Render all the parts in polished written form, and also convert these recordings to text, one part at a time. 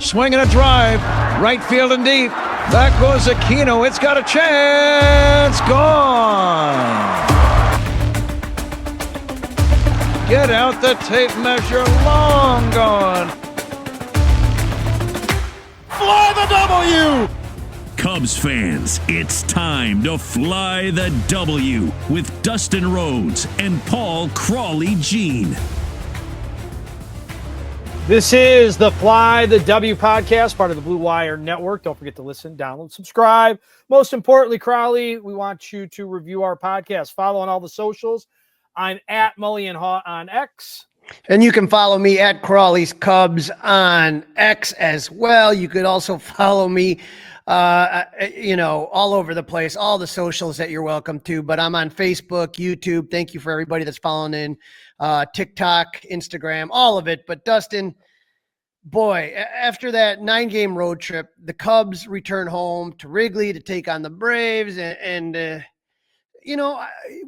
Swinging a drive. Right field and deep. Back goes Aquino. It's got a chance. Gone. Get out the tape measure. Long gone. Fly the W! Cubs fans, it's time to fly the W with Dustin Rhodes and Paul Crawly Jean. This is the Fly the W podcast, part of the Blue Wire Network. Don't forget to listen, download, subscribe. Most importantly, Crawly, we want you to review our podcast. Follow on all the socials. I'm at Mully and Haw on X. And you can follow me at Crawly's Cubs on X as well. You could also follow me, all over the place, all the socials that you're welcome to. But I'm on Facebook, YouTube. Thank you for everybody that's following in. TikTok, Instagram, all of it. But Dustin, boy, after that 9-game road trip, the Cubs return home to Wrigley to take on the Braves.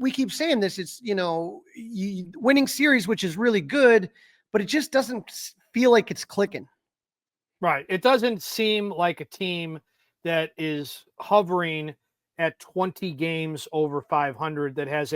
We keep saying this, it's, winning series, which is really good, but it just doesn't feel like it's clicking. Right. It doesn't seem like a team that is hovering at 20 games over 500 that has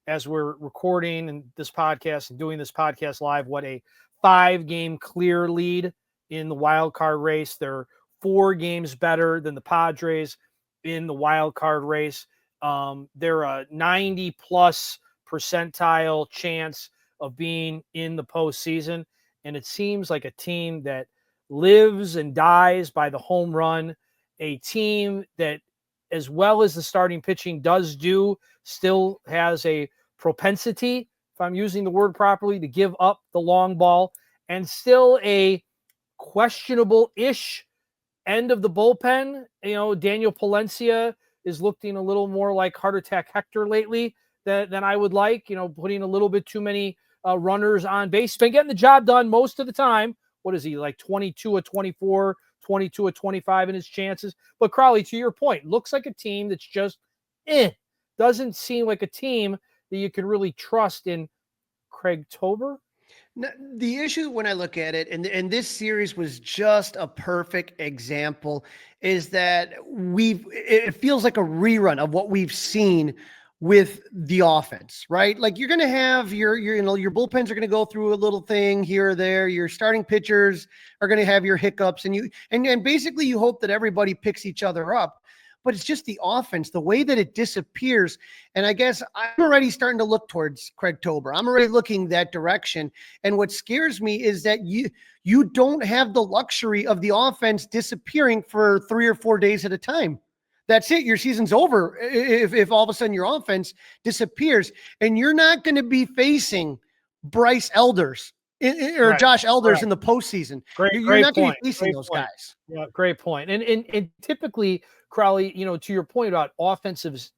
as we're recording and this podcast and doing this podcast live, a 5-game clear lead in the wild card race. They're 4 games better than the Padres in the wild card race. They're a 90+ percentile chance of being in the postseason. And it seems like a team that lives and dies by the home run, a team that, as well as the starting pitching still has a propensity, if I'm using the word properly, to give up the long ball, and still a questionable-ish end of the bullpen. Daniel Palencia is looking a little more like heart attack Hector lately than I would like, putting a little bit too many runners on base. He's been getting the job done most of the time. What is he, like 22 of 24, 22 of 25 in his chances? But Crawly, to your point, looks like a team that's just doesn't seem like a team that you can really trust in Craigtober. The issue when I look at it, and this series was just a perfect example, is that it feels like a rerun of what we've seen with the offense, right? Like you're going to have your bullpens are going to go through a little thing here or there. Your starting pitchers are going to have your hiccups, and basically you hope that everybody picks each other up. But it's just the offense, the way that it disappears. And I guess I'm already starting to look towards Craigtober. I'm already looking that direction. And what scares me is that you don't have the luxury of the offense disappearing for 3 or 4 days at a time. That's it. Your season's over if all of a sudden your offense disappears. And you're not going to be facing Bryce Elders or right. Josh Elders in the postseason. You're not going to be facing those guys. Yeah, great point. And typically, Crawly, to your point about offenses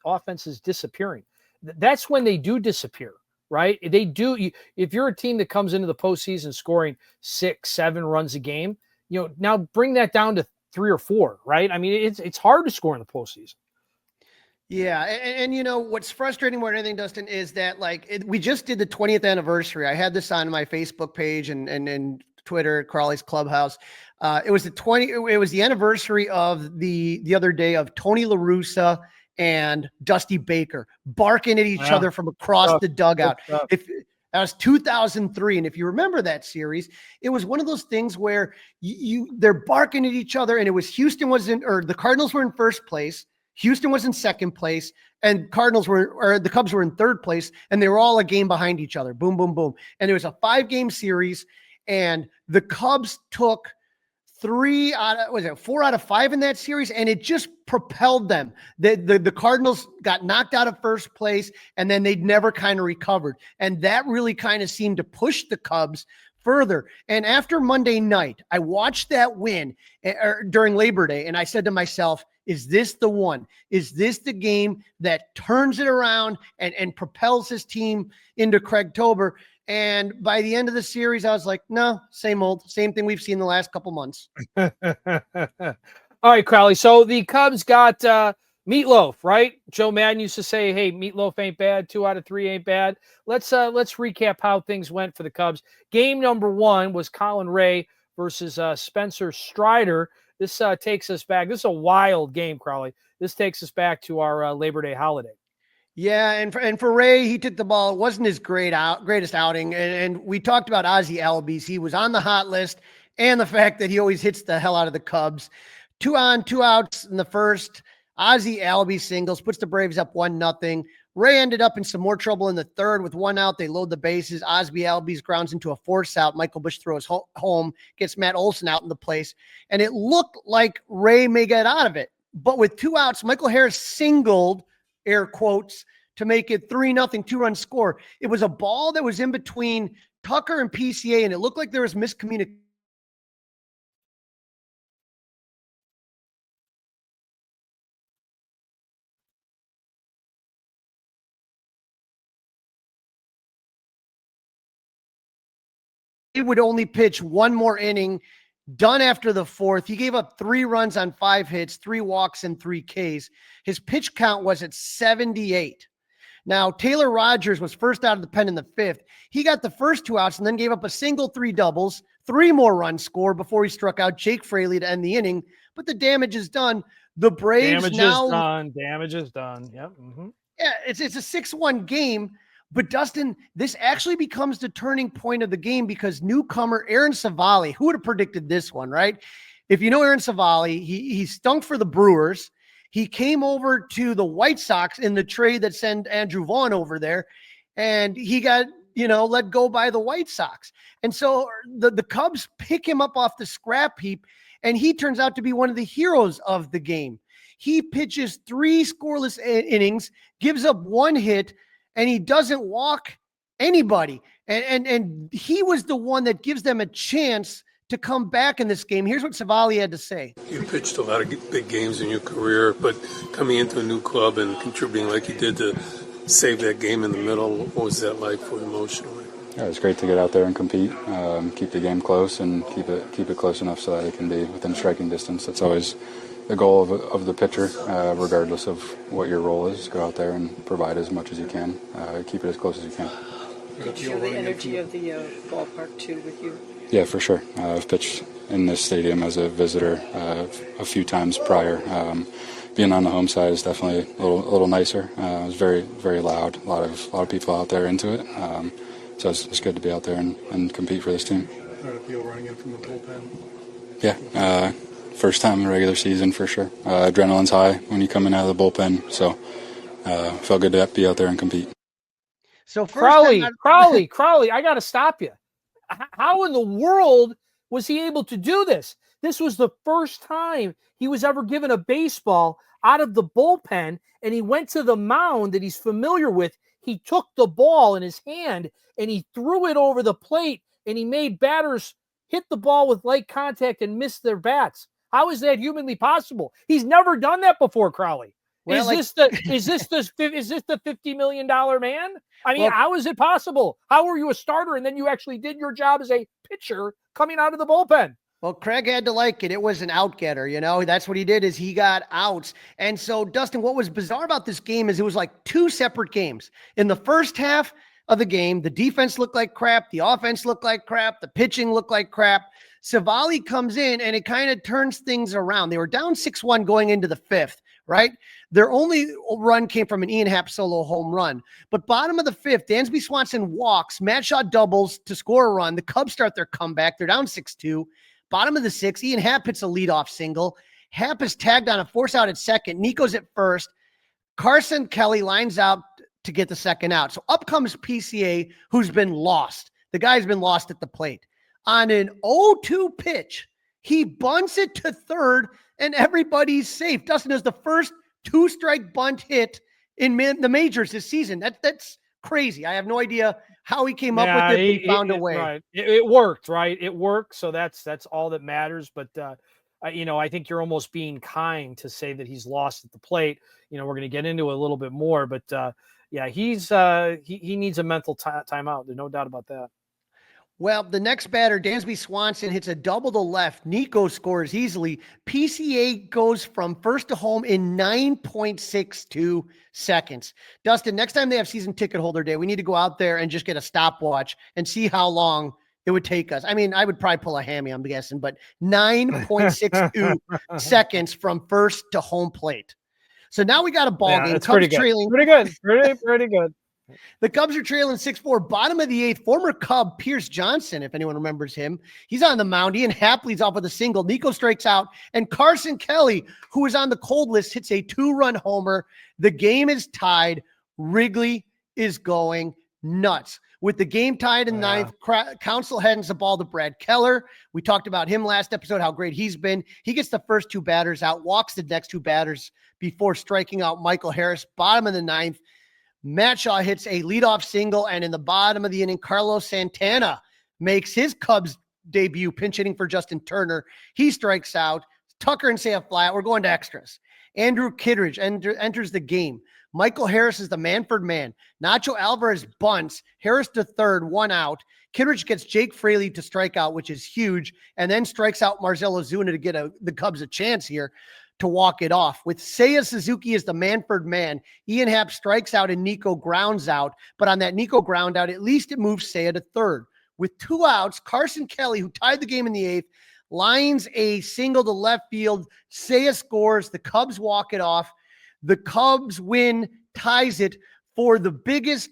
disappearing, that's when they do disappear, right? They do. If you're a team that comes into the postseason scoring 6-7 runs a game, now bring that down to 3 or 4, right? I mean, it's hard to score in the postseason. Yeah, and what's frustrating more than anything, Dustin, is that we just did the 20th anniversary. I had this on my Facebook page and Twitter, Crawly's Clubhouse. It was the anniversary of the other day of Tony La Russa and Dusty Baker barking at each other from across the dugout. That was 2003, and if you remember that series, it was one of those things where they're barking at each other, and it was the Cardinals were in first place. Houston was in second place, and the Cubs were in third place, and they were all a game behind each other. Boom, boom, boom. And it was a 5-game series, and the Cubs took 4 out of 5 in that series, and it just propelled them. The Cardinals got knocked out of first place, and then they'd never kind of recovered. And that really kind of seemed to push the Cubs further. And after Monday night, I watched that win during Labor Day, and I said to myself, is this the one? Is this the game that turns it around and propels this team into Craigtober? And by the end of the series, I was like, no, same thing we've seen the last couple months. All right, Crawly. So the Cubs got Meatloaf, right? Joe Madden used to say, hey, Meatloaf ain't bad. 2 out of 3 ain't bad. Let's recap how things went for the Cubs. Game number 1 was Colin Ray versus Spencer Strider. This takes us back. This is a wild game, Crawly. This takes us back to our Labor Day holiday. Yeah, and for Ray, he took the ball. It wasn't his greatest outing. And we talked about Ozzie Albies. He was on the hot list, and the fact that he always hits the hell out of the Cubs. 2 on, 2 outs in the first. Ozzie Albies singles, puts the Braves up 1-0. Ray ended up in some more trouble in the third with 1 out. They load the bases. Ozzie Albies grounds into a force out. Michael Busch throws home, gets Matt Olson out in the place. And it looked like Ray may get out of it. But with 2 outs, Michael Harris singled, air quotes, to make it 3-0, 2-run score. It was a ball that was in between Tucker and PCA, and it looked like there was miscommunication. He would only pitch 1 more inning, done after the 4th. He gave up 3 runs on 5 hits, 3 walks, and 3 Ks. His pitch count was at 78. Now, Taylor Rogers was first out of the pen in the 5th. He got the first 2 outs and then gave up a single, 3 doubles, 3 more runs scored before he struck out Jake Fraley to end the inning. But the damage is done. The Braves Damage is done. Yep. Mm-hmm. Yeah, it's a 6-1 game. But Dustin, this actually becomes the turning point of the game because newcomer Aaron Savali, who would have predicted this one, right? If you know Aaron Savali, he stunk for the Brewers. He came over to the White Sox in the trade that sent Andrew Vaughn over there, and he got, let go by the White Sox. And so the Cubs pick him up off the scrap heap, and he turns out to be one of the heroes of the game. He pitches 3 scoreless innings, gives up 1 hit, and he doesn't walk anybody. And he was the one that gives them a chance to come back in this game. Here's what Savali had to say. You pitched a lot of big games in your career, but coming into a new club and contributing like you did to save that game in the middle, what was that like for you emotionally? Yeah, it was great to get out there and compete, keep the game close, and keep it close enough so that it can be within striking distance. That's always the goal of the pitcher, regardless of what your role is. Go out there and provide as much as you can. Keep it as close as you can. Did you feel the energy of the ballpark too with you? Yeah, for sure. I've pitched in this stadium as a visitor a few times prior. Being on the home side is definitely a little nicer. It was very, very loud. A lot of people out there into it. So it's good to be out there and compete for this team. How did it feel running in from the bullpen? Yeah. First time in the regular season for sure. Adrenaline's high when you come in out of the bullpen, so felt good to be out there and compete. So Crawly, I got to stop you. How in the world was he able to do this? This was the first time he was ever given a baseball out of the bullpen, and he went to the mound that he's familiar with. He took the ball in his hand, and he threw it over the plate, and he made batters hit the ball with light contact and miss their bats. How is that humanly possible? He's never done that before, Crawly. Well, is this the $50 million man? I mean, how is it possible? How were you a starter and then you actually did your job as a pitcher coming out of the bullpen? Well, Craig had to like it. It was an out getter, That's what he did is he got outs. And so, Dustin, what was bizarre about this game is it was like 2 separate games. In the first half of the game, the defense looked like crap. The offense looked like crap. The pitching looked like crap. Savali comes in and it kind of turns things around. They were down 6-1 going into the 5th, right? Their only run came from an Ian Happ solo home run. But bottom of the 5th, Dansby Swanson walks, Matt Shaw doubles to score a run. The Cubs start their comeback. They're down 6-2. Bottom of the 6th, Ian Happ hits a leadoff single. Happ is tagged on a force out at second. Nico's at first. Carson Kelly lines out to get the second out. So up comes PCA, who's been lost. The guy's been lost at the plate. On an 0-2 pitch, he bunts it to third, and everybody's safe. Dustin is the first 2-strike bunt hit in the majors this season. That's crazy. I have no idea how he came up with it. He found a way. Right. It worked, right? It worked. So that's all that matters. But, I think you're almost being kind to say that he's lost at the plate. We're going to get into it a little bit more. But, he needs a mental timeout. There's no doubt about that. Well, the next batter, Dansby Swanson, hits a double to left. Nico scores easily. PCA goes from first to home in 9.62 seconds. Dustin, next time they have season ticket holder day, we need to go out there and just get a stopwatch and see how long it would take us. I mean, I would probably pull a hammy, I'm guessing, but 9.62 seconds from first to home plate. So now we got a ball game. It's Cubs pretty good. trailing. Pretty good. The Cubs are trailing 6-4, bottom of the 8th. Former Cub Pierce Johnson, if anyone remembers him, he's on the mound. Ian Hapley's off with a single. Nico strikes out, and Carson Kelly, who is on the cold list, hits a 2-run homer. The game is tied. Wrigley is going nuts. With the game tied in ninth, Counsell hands the ball to Brad Keller. We talked about him last episode, how great he's been. He gets the first 2 batters out, walks the next 2 batters before striking out Michael Harris. Bottom of the 9th, Matt Shaw hits a leadoff single, and in the bottom of the inning, Carlos Santana makes his Cubs debut, pinch hitting for Justin Turner. He strikes out. Tucker and Seiya fly out. We're going to extras. Andrew Kittredge enters the game. Michael Harris is the Manford man. Nacho Alvarez bunts. Harris to third, 1 out. Kittredge gets Jake Fraley to strike out, which is huge, and then strikes out Marcell Ozuna to get the Cubs a chance here to walk it off. With Seiya Suzuki as the Manford man, Ian Happ strikes out and Nico grounds out. But on that Nico ground out, at least it moves Seiya to third. With 2 outs, Carson Kelly, who tied the game in the 8th, lines a single to left field. Seiya scores. The Cubs walk it off. The Cubs win, ties it for the biggest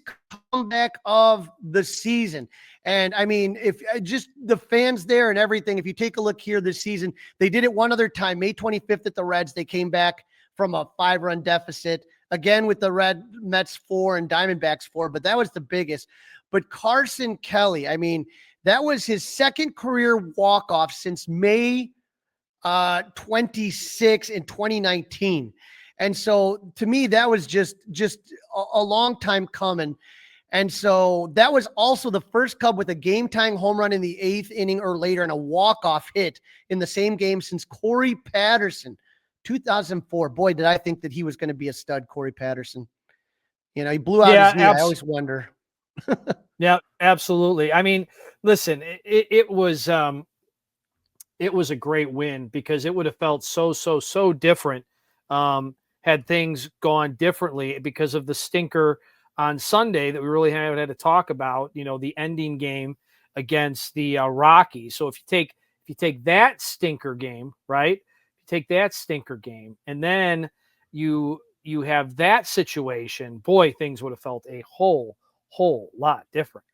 comeback of the season. And I mean, if just the fans there and everything, if you take a look here this season, they did it one other time, May 25th at the Reds. They came back from a 5-run deficit again with the Red Mets 4 and Diamondbacks 4, but that was the biggest. But Carson Kelly, I mean, that was his second career walk-off since May 26 in 2019. And so to me, that was just a long time coming. And so that was also the first Cub with a game-tying home run in the 8th inning or later and a walk-off hit in the same game since Corey Patterson, 2004. Boy, did I think that he was going to be a stud, Corey Patterson. You know, he blew out his knee. I always wonder. Yeah, absolutely. I mean, listen, it was a great win because it would have felt so different had things gone differently because of the stinker on Sunday that we really haven't had to talk about, you know, the ending game against the Rockies. So if you take that stinker game, right? You take that stinker game and then you have that situation, boy, things would have felt a whole lot different.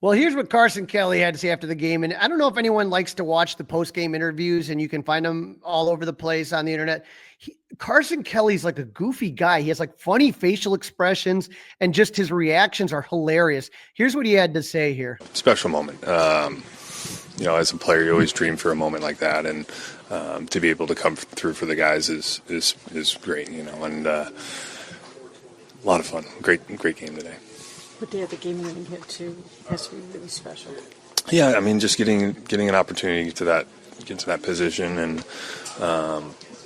Well, here's what Carson Kelly had to say after the game. And I don't know if anyone likes to watch the post-game interviews, and you can find them all over the place on the internet. Carson Kelly's like a goofy guy. He has like funny facial expressions, and just his reactions are hilarious. Here's what he had to say here. Special moment. You know, as a player, you always dream for a moment like that. And to be able to come through for the guys is great, you know, and a lot of fun. Great game today. What day of the game winning hit too has to be really special. Yeah, I mean, just getting an opportunity to get to that position, and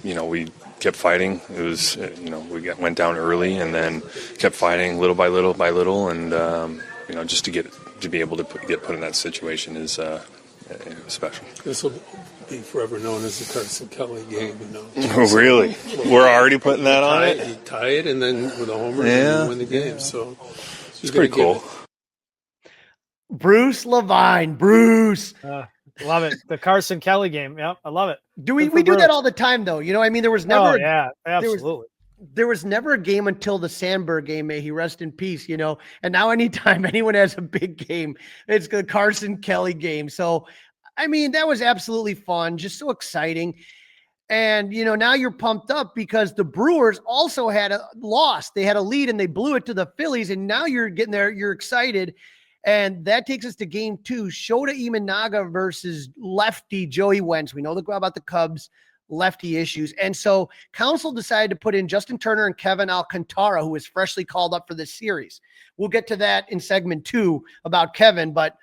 you know, we kept fighting. It was you know, went down early and then kept fighting little by little, and you know, just to be able to get put in that situation is special. This will be forever known as the Carson Kelly game, you know. Oh, really? We're already putting that on it? You tie it, and then with a homer, and you win the game. So it's pretty cool. Bruce Levine. Bruce. Love it. The Carson Kelly game. Yep, I love it. We do that all the time, though. You know, I mean, there was never. Oh, yeah, absolutely. There was never a game until the Sandberg game. May he rest in peace, you know. And now anytime anyone has a big game, it's the Carson Kelly game. So, I mean, that was absolutely fun. Just so exciting. And, you know, now you're pumped up because the Brewers also had a loss. They had a lead and they blew it to the Phillies. And now you're getting there. You're excited. And that takes us to game 2. Shota Imanaga versus lefty Joey Wentz. We know about the Cubs lefty issues. And so Counsell decided to put in Justin Turner and Kevin Alcantara, who was freshly called up for this series. We'll get to that in segment 2 about Kevin, but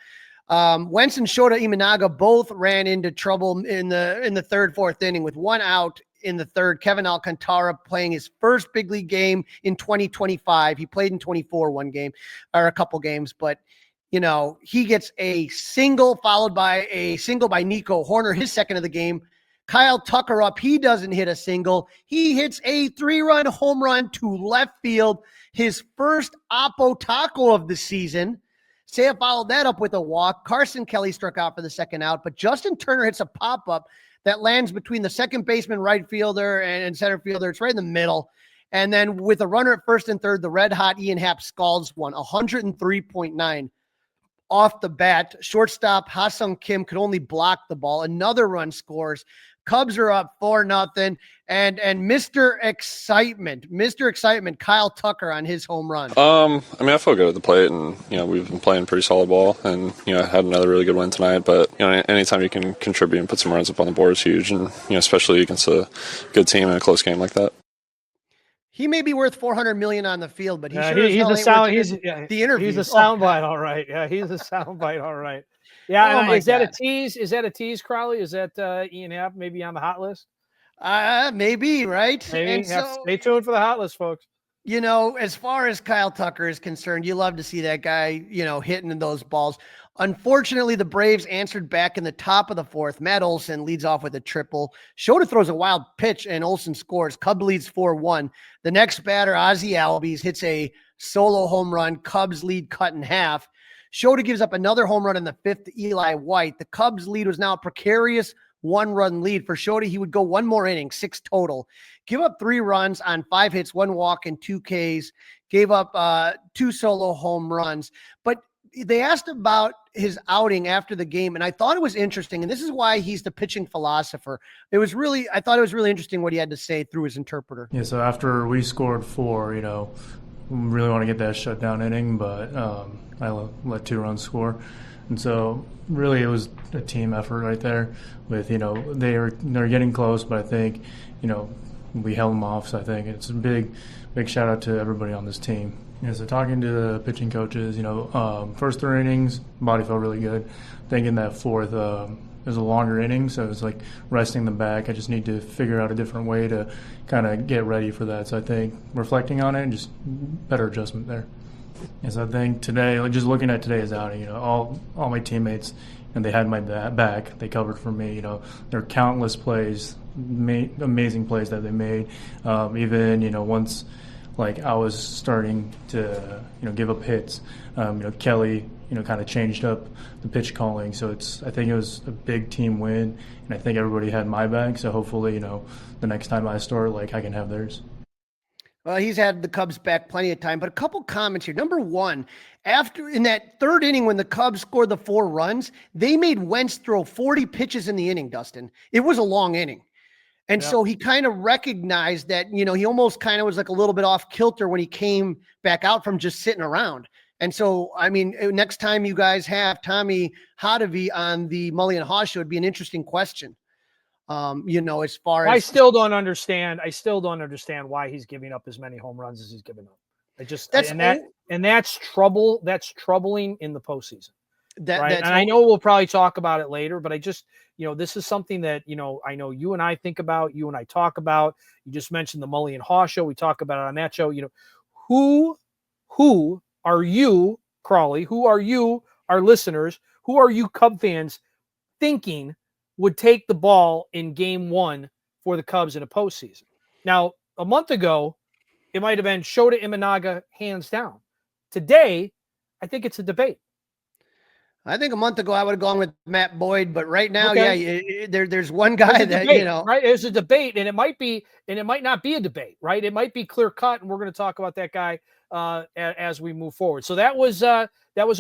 Wentz and Shota Imanaga both ran into trouble in the third, fourth inning with 1 out in the third. Kevin Alcantara playing his first big league game in 2025. He played in 24 one game or a couple games, but you know, he gets a single followed by a single by Nico Horner, his second of the game. Kyle Tucker up. He doesn't hit a single. He hits a 3-run home run to left field, his first Oppo Taco of the season. Seiya followed that up with a walk. Carson Kelly struck out for the second out, but Justin Turner hits a pop-up that lands between the second baseman, right fielder, and center fielder. It's right in the middle. And then with a runner at first and third, the red-hot Ian Happ scalds one, 103.9 off the bat. Shortstop Ha-Sung Kim could only block the ball. Another run scores. Cubs are up 4-0. And Mr. Excitement, Kyle Tucker on his home run. I mean, I feel good at the plate, and we've been playing pretty solid ball, and I had another really good win tonight. But anytime you can contribute and put some runs up on the board is huge, and especially against a good team in a close game like that. He may be worth $400 million on the field, but he's a interview. He's a soundbite, all right. Yeah, he's a soundbite, all right. Yeah, is that a tease? Is that a tease, Crawly? Is that Ian Happ maybe on the hot list? Maybe, right? Maybe. And so, stay tuned for the hot list, folks. As far as Kyle Tucker is concerned, you love to see that guy, hitting those balls. Unfortunately, the Braves answered back in the top of the fourth. Matt Olson leads off with a triple. Shota throws a wild pitch, and Olson scores. Cubs leads 4-1. The next batter, Ozzie Albies, hits a solo home run. Cubs lead cut in half. Shota gives up another home run in the fifth to Eli White. The Cubs lead was now a precarious one-run lead. For Shota, he would go one more inning, 6 total. Give up 3 runs on 5 hits, 1 walk, and 2 Ks. Gave up 2 solo home runs. But they asked about his outing after the game, and I thought it was interesting, and this is why he's the pitching philosopher. I thought it was really interesting what he had to say through his interpreter. Yeah, so after we scored 4, we really want to get that shutdown inning, but I let 2 runs score. And so really it was a team effort right there with, they're getting close, but I think, we held them off. So I think it's a big shout out to everybody on this team. Yeah, so talking to the pitching coaches, first 3 innings, body felt really good. Thinking that fourth is a longer inning, so it's like resting the back. I just need to figure out a different way to kind of get ready for that. So I think reflecting on it, just better adjustment there. Yes, I think today, just looking at today's outing, all my teammates, and they had my back. They covered for me. There are countless plays, amazing plays that they made. Even once, I was starting to give up hits. Kelly kind of changed up the pitch calling. So I think it was a big team win, and I think everybody had my back. So hopefully the next time I start, I can have theirs. Well, he's had the Cubs back plenty of time, but a couple comments here. Number one, in that third inning when the Cubs scored the 4 runs, they made Wentz throw 40 pitches in the inning, Dustin. It was a long inning. And so he kind of recognized that, he almost kind of was like a little bit off kilter when he came back out from just sitting around. And so, next time you guys have Tommy Hotovy on the Mully and Haw show, it'd be an interesting question. As far as I still don't understand why he's giving up as many home runs as he's giving up. That's trouble. That's troubling in the postseason. I know we'll probably talk about it later, but I just, this is something that, I know you and I think about, you and I talk about. You just mentioned the Mully and Haw show. We talk about it on that show. Who are you, Crawly? Who are you, our listeners? Who are you, Cub fans, thinking would take the ball in game 1 for the Cubs in a postseason? Now, a month ago, it might have been Shota Imanaga hands down. Today, I think it's a debate. I think a month ago I would have gone with Matt Boyd, but right now, there's one guy that, debate, right? There's a debate, and it might not be a debate, right? It might be clear cut, and we're going to talk about that guy as we move forward. So that was a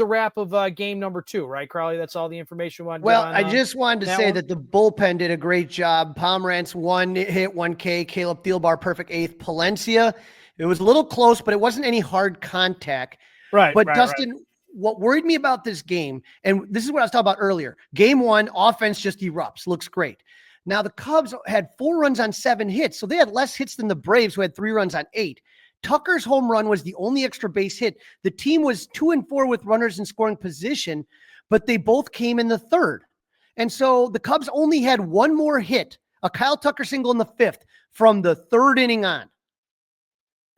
wrap of game number 2, right, Crawly? That's all the information we wanted. Well, I just wanted to say that the bullpen did a great job. Pomerantz 1 hit, 1 K. Caleb Thielbar perfect 8th. Palencia, it was a little close, but it wasn't any hard contact. Right. But Dustin, what worried me about this game, and this is what I was talking about earlier, game 1, offense just erupts, looks great. Now the Cubs had 4 runs on 7 hits, so they had less hits than the Braves, who had 3 runs on 8. Tucker's home run was the only extra base hit. The team was 2-4 with runners in scoring position, but they both came in the 3rd. And so the Cubs only had 1 more hit, a Kyle Tucker single in the 5th, from the 3rd inning on.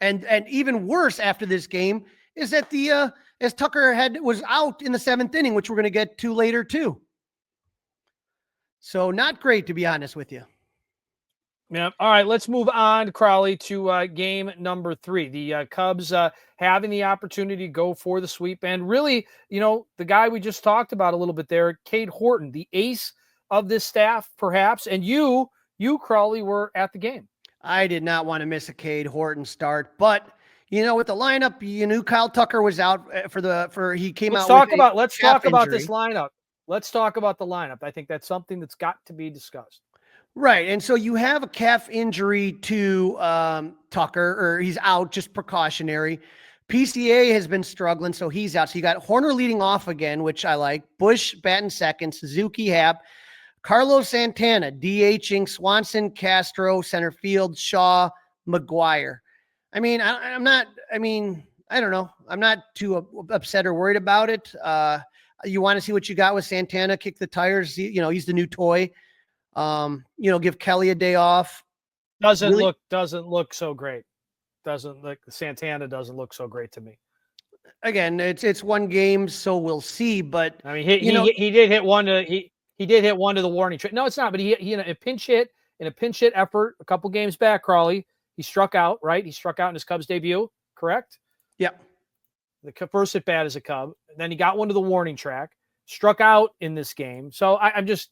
And even worse after this game is that as Tucker was out in the 7th inning, which we're going to get to later too. So not great, to be honest with you. Yeah. All right. Let's move on, Crawly, to game number 3. The Cubs having the opportunity to go for the sweep. And really, the guy we just talked about a little bit there, Cade Horton, the ace of this staff, perhaps. And you, Crawly, were at the game. I did not want to miss a Cade Horton start, but with the lineup, you knew Kyle Tucker was out he came Let's out. Let's talk about this lineup. Let's talk about the lineup. I think that's something that's got to be discussed. Right. And so you have a calf injury to Tucker, or he's out, just precautionary. PCA has been struggling, so he's out. So you got Horner leading off again, which I like. Bush batting second, Suzuki, Happ, Carlos Santana, DHing, Swanson, Castro, center field, Shaw, McGuire. I mean, I don't know. I'm not too upset or worried about it. You want to see what you got with Santana, kick the tires. He's the new toy. Give Kelly a day off. Doesn't look so great. Santana doesn't look so great to me. Again, it's one game, so we'll see. But I mean, he did hit one to he did hit one to the warning track. No, it's not. But he a pinch hit effort a couple games back. Crawly, he struck out. Right, he struck out in his Cubs debut. Correct. Yep. The first at bat as a Cub. Then he got one to the warning track. Struck out in this game. So I guess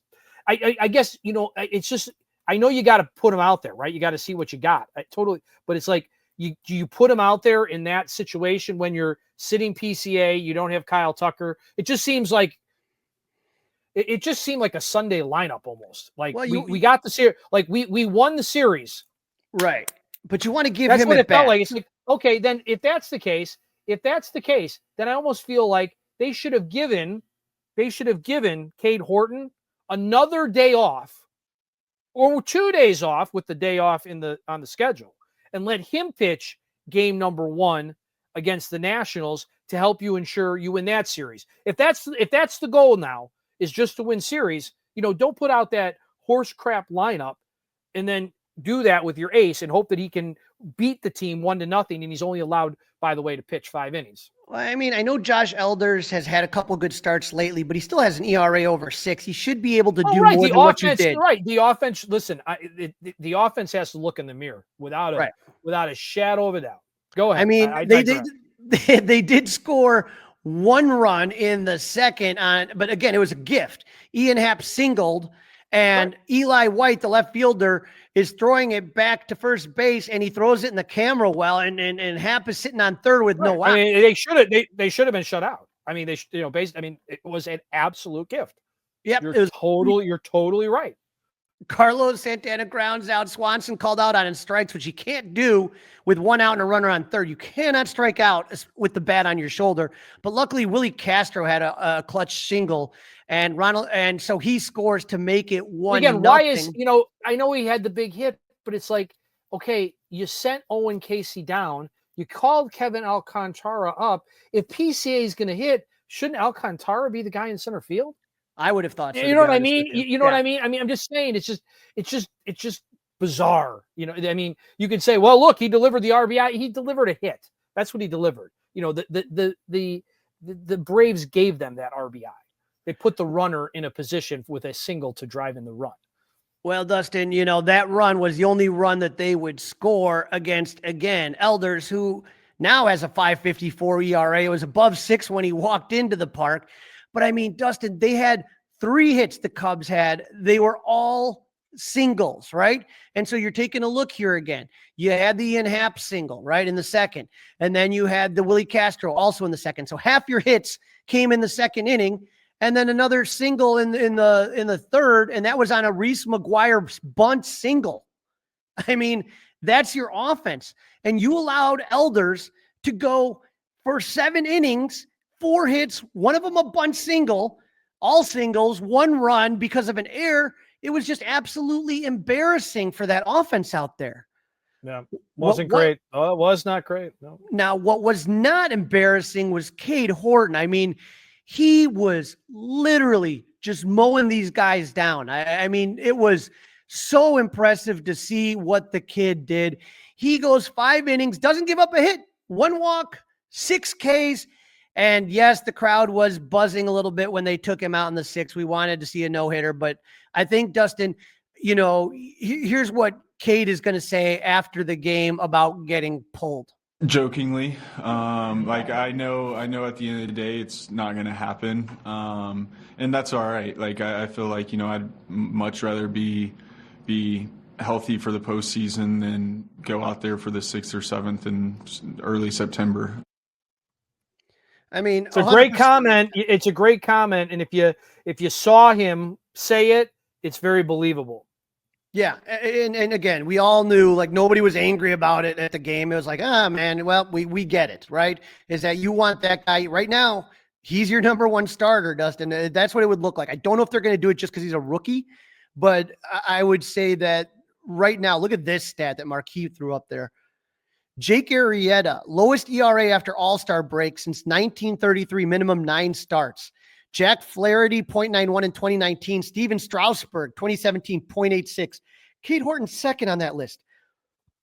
it's just, I know you got to put him out there, right? You got to see what you got. But it's like, you put him out there in that situation when you're sitting PCA, you don't have Kyle Tucker. It just seems like, it just seemed like a Sunday lineup almost. Like we got the series, like we won the series. Right. But you want to give him it back. Felt like. It's like, okay, then if that's the case, then I almost feel like they should have given Cade Horton another day off or 2 days off with the day off on the schedule and let him pitch game number 1 against the Nationals to help you ensure you win that series. If that's the goal now, is just to win series, don't put out that horse crap lineup and then do that with your ace and hope that he can beat the team 1-0. And he's only allowed, by the way, to pitch 5 innings. Well, I mean, I know Josh Elders has had a couple good starts lately, but he still has an ERA over 6. He should be able to do more than what you did. Right. The offense, listen, the offense has to look in the mirror without a shadow of a doubt. Go ahead. I mean, they did score 1 run in the second but again, it was a gift. Ian Happ singled, and Eli White, the left fielder, is throwing it back to first base, and he throws it in the camera well, and Happ is sitting on third with no out. I mean, they should have been shut out. I mean, it was an absolute gift. Yep, you're totally right. Carlos Santana grounds out. Swanson called out on strikes, which you can't do with 1 out and a runner on third. You cannot strike out with the bat on your shoulder. But luckily, Willie Castro had a clutch single, and so he scores to make it 1-0. Again, why is I know he had the big hit, but it's like, okay, you sent Owen Casey down. You called Kevin Alcantara up. If PCA is going to hit, shouldn't Alcantara be the guy in center field? I would have thought so. You know what I mean? You know what I mean? I mean, I'm just saying it's just bizarre. I mean, you could say, well, look, he delivered the RBI. He delivered a hit. That's what he delivered. The Braves gave them that RBI. They put the runner in a position with a single to drive in the run. Well, Dustin, that run was the only run that they would score against, again, Elders, who now has a 5.54 ERA. It was above 6 when he walked into the park. But I mean, Dustin, they had 3 hits the Cubs had. They were all singles, right? And so you're taking a look here again. You had the Ian Happ single, right, in the second. And then you had the Willie Castro also in the second. So half your hits came in the second inning. And then another single in the third, and that was on a Reese McGuire bunt single. I mean, that's your offense. And you allowed Elders to go for 7 innings, 4 hits, one of them a bunt single, all singles, 1 run because of an error. It was just absolutely embarrassing for that offense out there. Yeah, wasn't great. Oh, it was not great. No. Now, what was not embarrassing was Cade Horton. I mean, he was literally just mowing these guys down. I mean, it was so impressive to see what the kid did. He goes 5 innings, doesn't give up a hit, 1 walk, 6 Ks. And yes, the crowd was buzzing a little bit when they took him out in the 6th. We wanted to see a no-hitter, but I think, Dustin, here's what Cade is going to say after the game about getting pulled. Jokingly, like I know at the end of the day it's not going to happen, and that's all right. Like I feel like I'd much rather be healthy for the postseason than go out there for the 6th or 7th in early September. I mean, it's a great comment. It's a great comment, and if you saw him say it, it's very believable. Yeah, and again, we all knew, like, nobody was angry about it at the game. It was like, man, well, we get it, right? Is that you want that guy right now? He's your number one starter, Dustin. That's what it would look like. I don't know if they're going to do it just because he's a rookie, but I would say that right now, look at this stat that Marquis threw up there. Jake Arrieta, lowest ERA after All-Star break since 1933, minimum 9 starts. Jack Flaherty, 0.91 in 2019. Steven Strasburg, 2017, 0.86. Cade Horton, second on that list,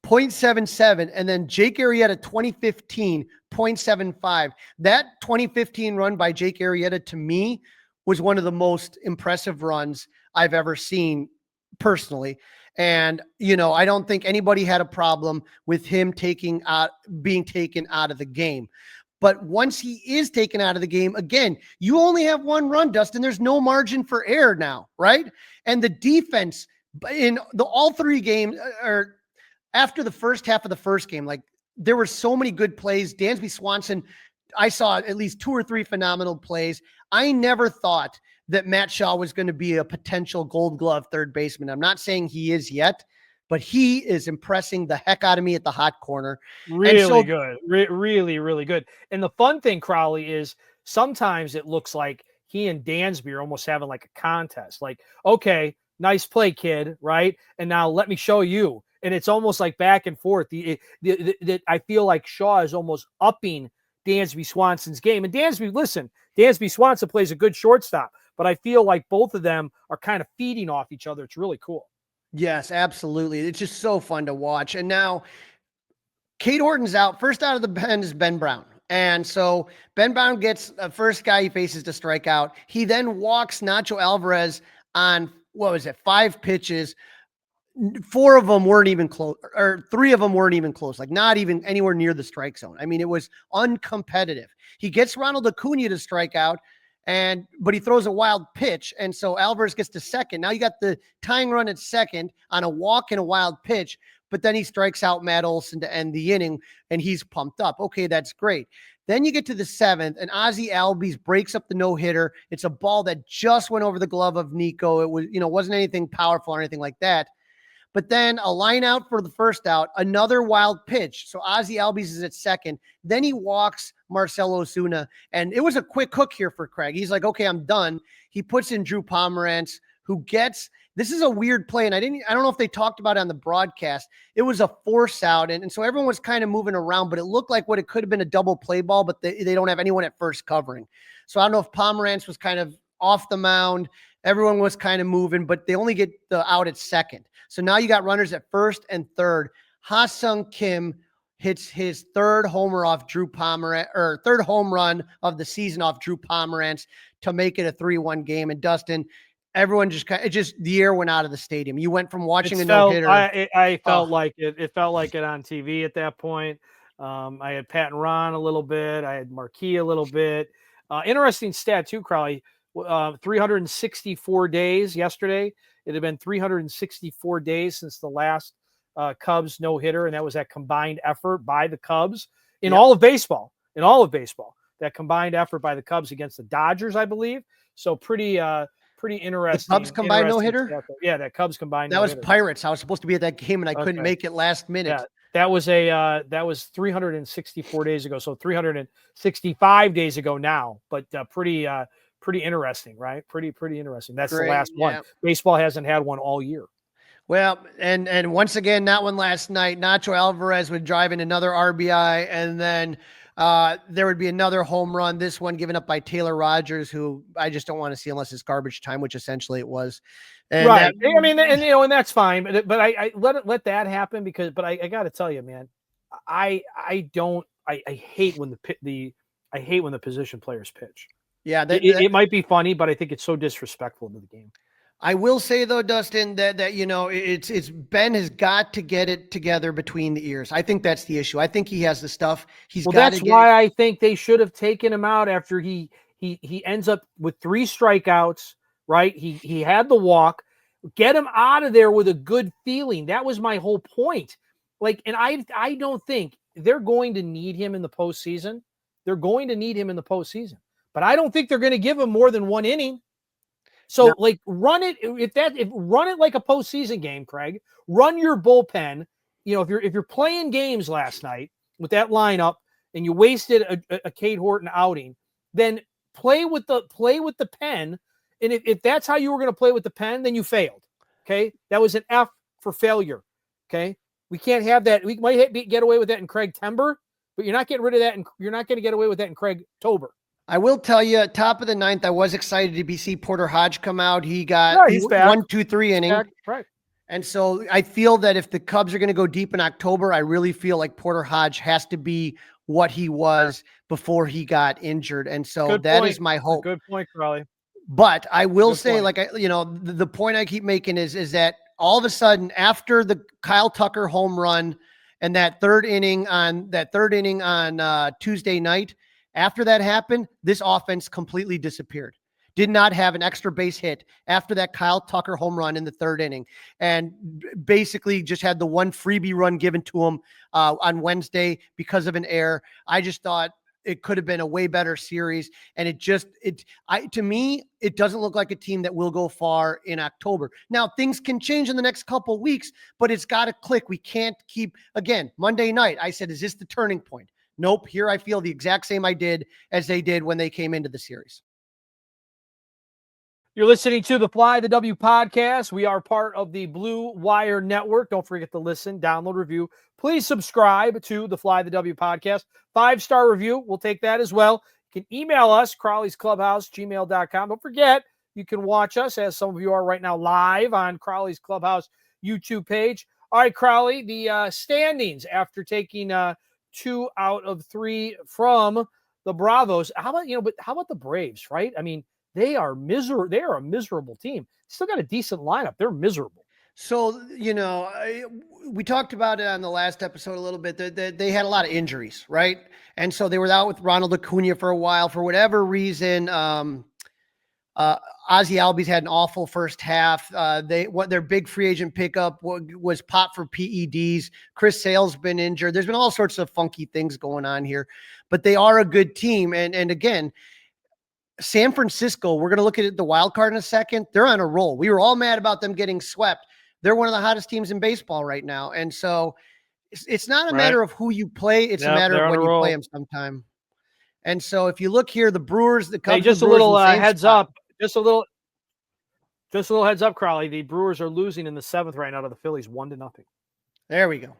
0.77. And then Jake Arrieta, 2015, 0.75. That 2015 run by Jake Arrieta, to me, was one of the most impressive runs I've ever seen personally. And, I don't think anybody had a problem with him being taken out of the game. But once he is taken out of the game, again, you only have one run, Dustin. There's no margin for error now, right? And the defense in all 3 games, or after the first half of the first game, like, there were so many good plays. Dansby Swanson, I saw at least 2 or 3 phenomenal plays. I never thought that Matt Shaw was going to be a potential Gold Glove third baseman. I'm not saying he is yet, but he is impressing the heck out of me at the hot corner. Really good. Really, really good. And the fun thing, Crawly, is sometimes it looks like he and Dansby are almost having like a contest. Like, okay, nice play, kid, right? And now let me show you. And it's almost like back and forth. I feel like Shaw is almost upping Dansby Swanson's game. And Dansby Swanson plays a good shortstop, but I feel like both of them are kind of feeding off each other. It's really cool. Yes, absolutely. It's just so fun to watch. And now Cade Horton's out. First out of the pen is Ben Brown. And so Ben Brown gets the first guy he faces to strike out. He then walks Nacho Alvarez on, 5 pitches. 4 of them weren't even close, or 3 of them weren't even close, like not even anywhere near the strike zone. I mean, it was uncompetitive. He gets Ronald Acuna to strike out, but he throws a wild pitch. And so Alvarez gets to second. Now you got the tying run at second on a walk and a wild pitch, but then he strikes out Matt Olson to end the inning, and he's pumped up. Okay, that's great. Then you get to the 7th, and Ozzie Albies breaks up the no-hitter. It's a ball that just went over the glove of Nico. It was, wasn't anything powerful or anything like that. But then a line out for the first out, another wild pitch. So Ozzie Albies is at second. Then he walks Marcell Ozuna, and it was a quick hook here for Craig. He's like, okay, I'm done. He puts in Drew Pomerantz, who gets – this is a weird play, and I don't know if they talked about it on the broadcast. It was a force out, and so everyone was kind of moving around, but it looked like what it could have been a double play ball, but they don't have anyone at first covering. So I don't know if Pomerantz was kind of off the mound. Everyone was kind of moving, but they only get the out at second. So now you got runners at first and third. Ha-Sung Kim hits his third homer off Drew Pomerantz, or third home run of the season off Drew Pomerantz to make it a 3-1 game. And Dustin, everyone the air went out of the stadium. You went from watching a no-hitter. I felt like it. It felt like it on TV at that point. I had Pat and Ron a little bit. I had Marquis a little bit. Interesting stat too, Crawly. 364 days yesterday. It had been 364 days since the last Cubs no-hitter, and that was that combined effort by the Cubs in all of baseball. That combined effort by the Cubs against the Dodgers, I believe. So pretty interesting. The Cubs combined no-hitter? Yeah, that Cubs combined no-hitter. That was Pirates. I was supposed to be at that game, and I couldn't make it last minute. Yeah, that was 364 days ago. So 365 days ago now, but pretty interesting, right? Pretty interesting. That's great, the last one. Baseball hasn't had one all year. Well, and once again, that one last night, Nacho Alvarez would drive in another RBI, and then there would be another home run. This one given up by Taylor Rogers, who I just don't want to see unless it's garbage time, which essentially it was. And right. And that's fine, but I let that happen but I got to tell you, man, I hate when the position players pitch. Yeah, it might be funny, but I think it's so disrespectful to the game. I will say though, Dustin, that it's Ben has got to get it together between the ears. I think that's the issue. I think he has the stuff. That's why I think they should have taken him out after he ends up with 3 strikeouts, right? He had the walk. Get him out of there with a good feeling. That was my whole point. And I don't think they're going to need him in the postseason. They're going to need him in the postseason, but I don't think they're going to give him more than 1 inning. So run it run it like a postseason game, Craig. Run your bullpen. If you're playing games last night with that lineup and you wasted a Cade Horton outing, then play with the pen. And if that's how you were going to play with the pen, then you failed. Okay, that was an F for failure. Okay, we can't have that. We might get away with that in Craig Tember, but you're not getting rid of that, and you're not going to get away with that in Craig Tober. I will tell you, top of the 9th, I was excited to see Porter Hodge come out. He got he's back. 1, 2, 3 inning. Right. And so I feel that if the Cubs are going to go deep in October, I really feel like Porter Hodge has to be what he was before he got injured. And so that is my hope. Good point, Crawly. But I will say, the point I keep making is that all of a sudden, after the Kyle Tucker home run and that third inning on Tuesday night, after that happened, this offense completely disappeared. Did not have an extra base hit after that Kyle Tucker home run in the 3rd inning, and basically just had the one freebie run given to him on Wednesday because of an error. I just thought it could have been a way better series, and to me, it doesn't look like a team that will go far in October. Now, things can change in the next couple of weeks, but it's got to click. We can't keep, again, Monday night, I said, is this the turning point? Nope. Here I feel the exact same as they did when they came into the series. You're listening to the Fly the W podcast. We are part of the Blue Wire Network. Don't forget to listen, download, review. Please subscribe to the Fly the W podcast. 5-star review. We'll take that as well. You can email us, Crawly's Clubhouse, gmail.com. Don't forget, you can watch us, as some of you are right now, live on Crawly's Clubhouse YouTube page. All right, Crawly, the standings after taking 2 out of 3 from the Bravos. How about the Braves, right? I mean, they are miserable. They are a miserable team. Still got a decent lineup. They're miserable. So, we talked about it on the last episode a little bit. They had a lot of injuries, right? And so they were out with Ronald Acuna for a while. For whatever reason, Ozzy Albies had an awful first half. Their big free agent pickup was popped for PEDs. Chris Sale's been injured. There's been all sorts of funky things going on here, but they are a good team. And again, San Francisco, we're going to look at the wild card in a second. They're on a roll. We were all mad about them getting swept. They're one of the hottest teams in baseball right now. And so it's not a matter of who you play. It's a matter of when you play them sometime. And so if you look here, the Brewers, the Cubs, just a little heads up. Just a little heads up, Crawly. The Brewers are losing in the 7th right now to the Phillies, 1-0. There we go.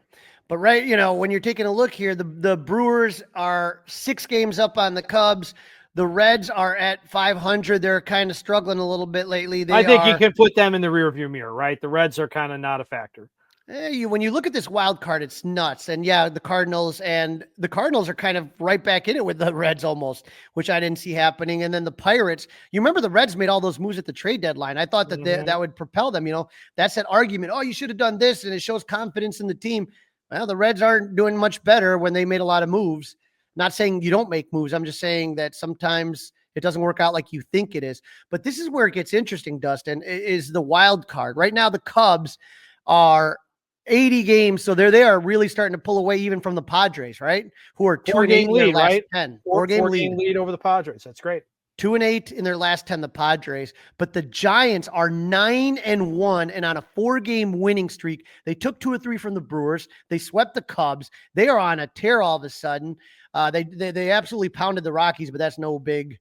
But when you're taking a look here, the Brewers are 6 games up on the Cubs. The Reds are at 500. They're kind of struggling a little bit lately. I think you can put them in the rearview mirror, right? The Reds are kind of not a factor. When you look at this wild card, it's nuts. And the Cardinals are kind of right back in it with the Reds almost, which I didn't see happening. And then the Pirates, you remember the Reds made all those moves at the trade deadline. I thought that that would propel them. That's that argument. Oh, you should have done this. And it shows confidence in the team. Well, the Reds aren't doing much better when they made a lot of moves. Not saying you don't make moves. I'm just saying that sometimes it doesn't work out like you think it is. But this is where it gets interesting, Dustin, is the wild card. Right now, the Cubs are 80 games. So they are really starting to pull away even from the Padres, right? Who are 2-8 in their last 10. Four-game lead over the Padres. That's great. 2-8 in their last 10, the Padres. But the Giants are 9-1 and on a 4-game winning streak. They took 2 or 3 from the Brewers. They swept the Cubs. They are on a tear all of a sudden. They absolutely pounded the Rockies, but that's no big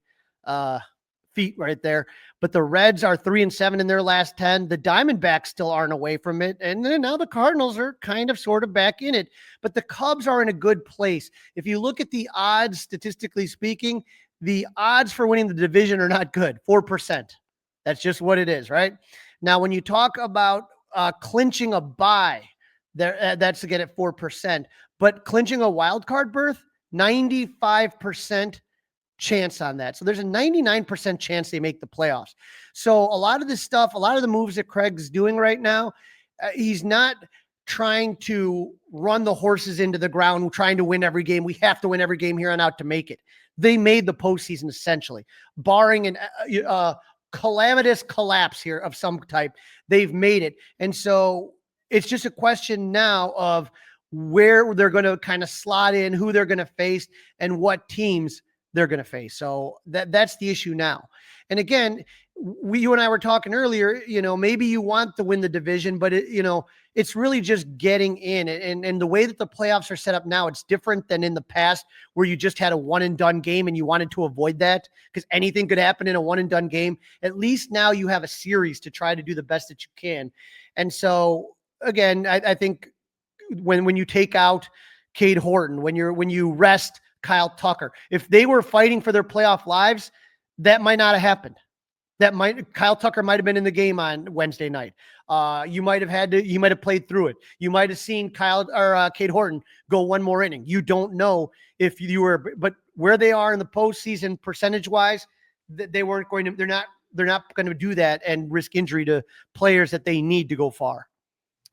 feat right there. But the Reds are 3-7 in their last 10. The Diamondbacks still aren't away from it. And then now the Cardinals are kind of sort of back in it. But the Cubs are in a good place. If you look at the odds, statistically speaking, the odds for winning the division are not good, 4%. That's just what it is, right? Now, when you talk about clinching a bye, that's again at 4%. But clinching a wild card berth, 95% chance on that. So there's a 99% chance they make the playoffs. So a lot of this stuff, a lot of the moves that Craig's doing right now, he's not trying to run the horses into the ground, trying to win every game. We have to win every game here on out to make it. They made the postseason essentially, barring an calamitous collapse here of some type. They've made it. And so it's just a question now of where they're going to kind of slot in, who they're going to face, and what teams they're going to face. So that's the issue now. And again, you and I were talking earlier, maybe you want to win the division, but it's really just getting in. And the way that the playoffs are set up now, it's different than in the past where you just had a one and done game and you wanted to avoid that because anything could happen in a one and done game. At least now you have a series to try to do the best that you can. And so again, I think when you take out Cade Horton, when you rest Kyle Tucker, if they were fighting for their playoff lives, that might not have happened. Kyle Tucker might have been in the game on Wednesday night. You might have played through it. You might have seen Cade Horton go one more inning. You don't know if you were, but where they are in the postseason percentage wise, they're not going to do that and risk injury to players that they need to go far.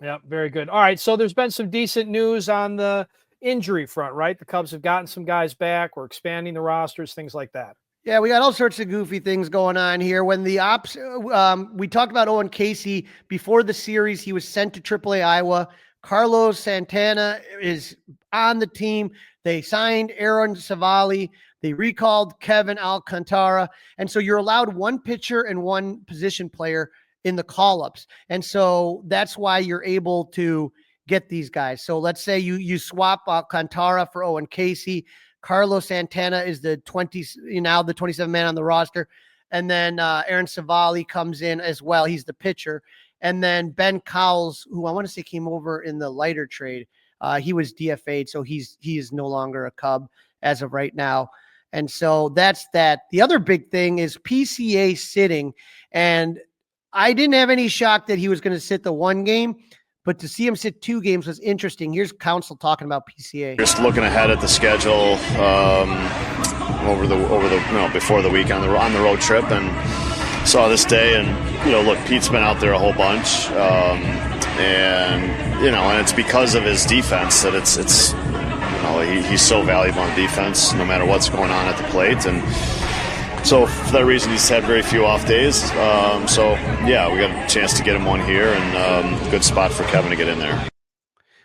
Yeah, very good. All right. So there's been some decent news on the injury front, right? The Cubs have gotten some guys back. We're expanding the rosters, things like that. Yeah, we got all sorts of goofy things going on here. When the we talked about Owen Casey before the series, he was sent to AAA Iowa. Carlos Santana is on the team. They signed Aaron Savali. They recalled Kevin Alcantara. And so you're allowed one pitcher and one position player in the call-ups. And so that's why you're able to get these guys. So let's say you swap Alcantara for Owen Casey. Carlos Santana is the 27 man on the roster. And then Aaron Savali comes in as well. He's the pitcher. And then Ben Cowles, who I want to say came over in the lighter trade. He was DFA'd, so he is no longer a Cub as of right now. And so that's that. The other big thing is PCA sitting. And I didn't have any shock that he was going to sit the one game, but to see him sit 2 games was interesting. Here's Counsell talking about PCA. Just looking ahead at the schedule before the week on the road trip, and saw this day, and look, Pete's been out there a whole bunch, and it's because of his defense that it's he's so valuable on defense, no matter what's going on at the plate, and so for that reason, he's had very few off days. We got a chance to get him one here, and good spot for Kevin to get in there.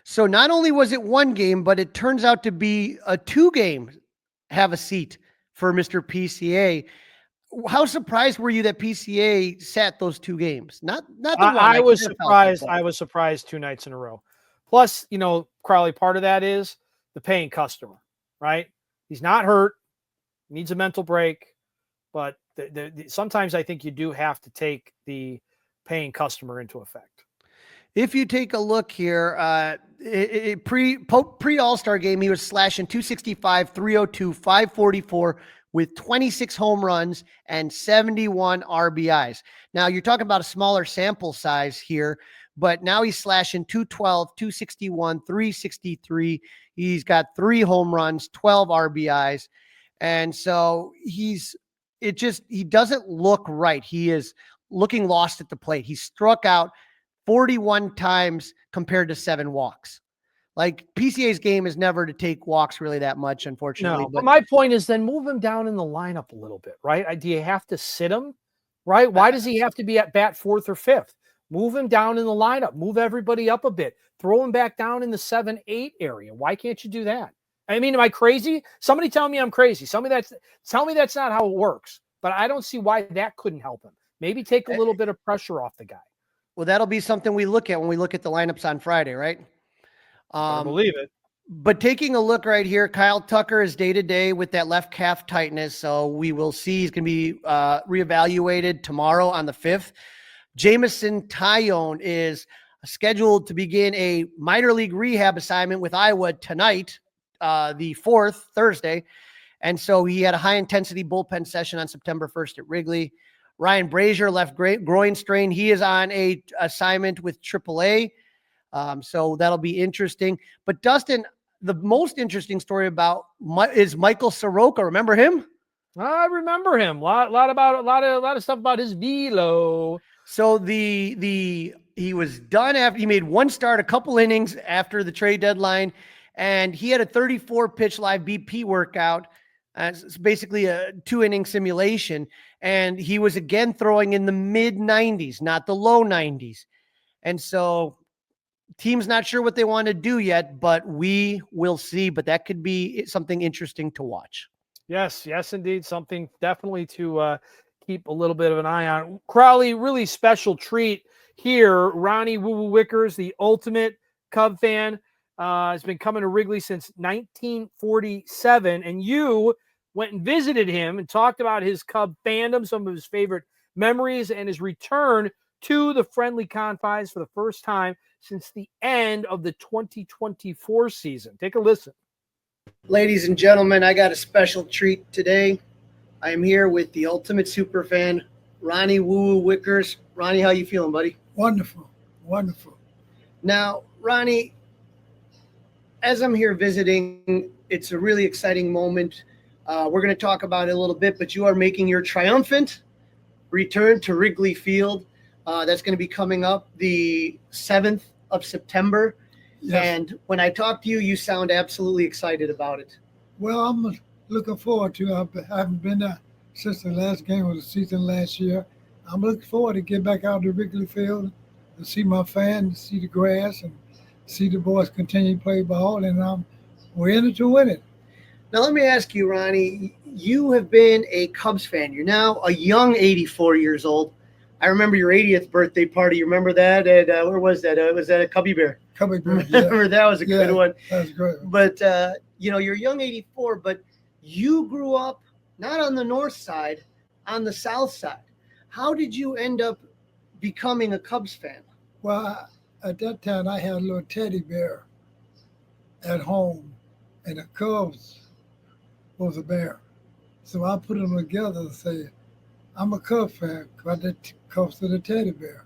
So not only was it 1 game, but it turns out to be a 2 game have a seat for Mr. PCA. How surprised were you that PCA sat those 2 games? Not the one. I was surprised. I was surprised 2 nights in a row. Plus, Crawly, part of that is the paying customer, right? He's not hurt, needs a mental break. But sometimes I think you do have to take the paying customer into effect. If you take a look here, pre-All-Star game, he was slashing 265, 302, 544 with 26 home runs and 71 RBIs. Now, you're talking about a smaller sample size here, but now he's slashing 212, 261, 363. He's got 3 home runs, 12 RBIs. And so he doesn't look right. He is looking lost at the plate. He struck out 41 times compared to 7 walks. Like, PCA's game is never to take walks really that much, unfortunately. No, but my point is then move him down in the lineup a little bit, right? Do you have to sit him, right? Why does he have to be at bat 4th or 5th? Move him down in the lineup. Move everybody up a bit. Throw him back down in the 7-8 area. Why can't you do that? I mean, am I crazy? Somebody tell me I'm crazy. Tell me that's not how it works. But I don't see why that couldn't help him. Maybe take a little bit of pressure off the guy. Well, that'll be something we look at when we look at the lineups on Friday, right? I believe it. But taking a look right here, Kyle Tucker is day-to-day with that left calf tightness. So we will see he's going to be reevaluated tomorrow on the 5th. Jameson Taillon is scheduled to begin a minor league rehab assignment with Iowa tonight, the 4th, Thursday. And so he had a high-intensity bullpen session on September 1st at Wrigley. Ryan Brazier, left groin strain. He is on a assignment with AAA. So that'll be interesting. But Dustin, the most interesting story about is Michael Soroka. Remember him? I remember him. A lot of stuff about his velo. So he was done after he made one start, a couple innings after the trade deadline, and he had a 34 pitch live BP workout. It's basically a 2-inning simulation, and he was again throwing in the mid 90s, not the low 90s. And so team's not sure what they want to do yet, but we will see. But that could be something interesting to watch. Yes, indeed. Something definitely to keep a little bit of an eye on. Crawly, really special treat here. Ronnie Woo Woo Wickers, the ultimate Cub fan, has been coming to Wrigley since 1947. And you went and visited him and talked about his Cub fandom, some of his favorite memories, and his return to the friendly confines for the first time since the end of the 2024 season. Take a listen. Ladies and gentlemen, I got a special treat today. I am here with the ultimate super fan, Ronnie Woo Woo Wickers. Ronnie, how you feeling, buddy? Wonderful. Now, Ronnie, as I'm here visiting, it's a really exciting moment. We're going to talk about it a little bit, but you are making your triumphant return to Wrigley Field. That's going to be coming up the 7th of September. Yes. And when I talk to you, you sound absolutely excited about it. Well, I'm looking forward to it. I haven't been there since the last game of the season last year. I'm looking forward to get back out to Wrigley Field and see my fans, see the grass, and see the boys continue to play ball. And we're in it to win it. Now, let me ask you, Ronnie, you have been a Cubs fan. You're now a young 84 years old. I remember your 80th birthday party. You remember that? At, where was that? Was that a Cubby Bear? Cubby Bear, Remember that was a good one. That was great. But, you're young 84, but you grew up not on the north side, on the south side. How did you end up becoming a Cubs fan? Well, at that time, I had a little teddy bear at home, and the Cubs was a bear. So I put them together and say, I'm a Cubs fan because that comes to the teddy bear.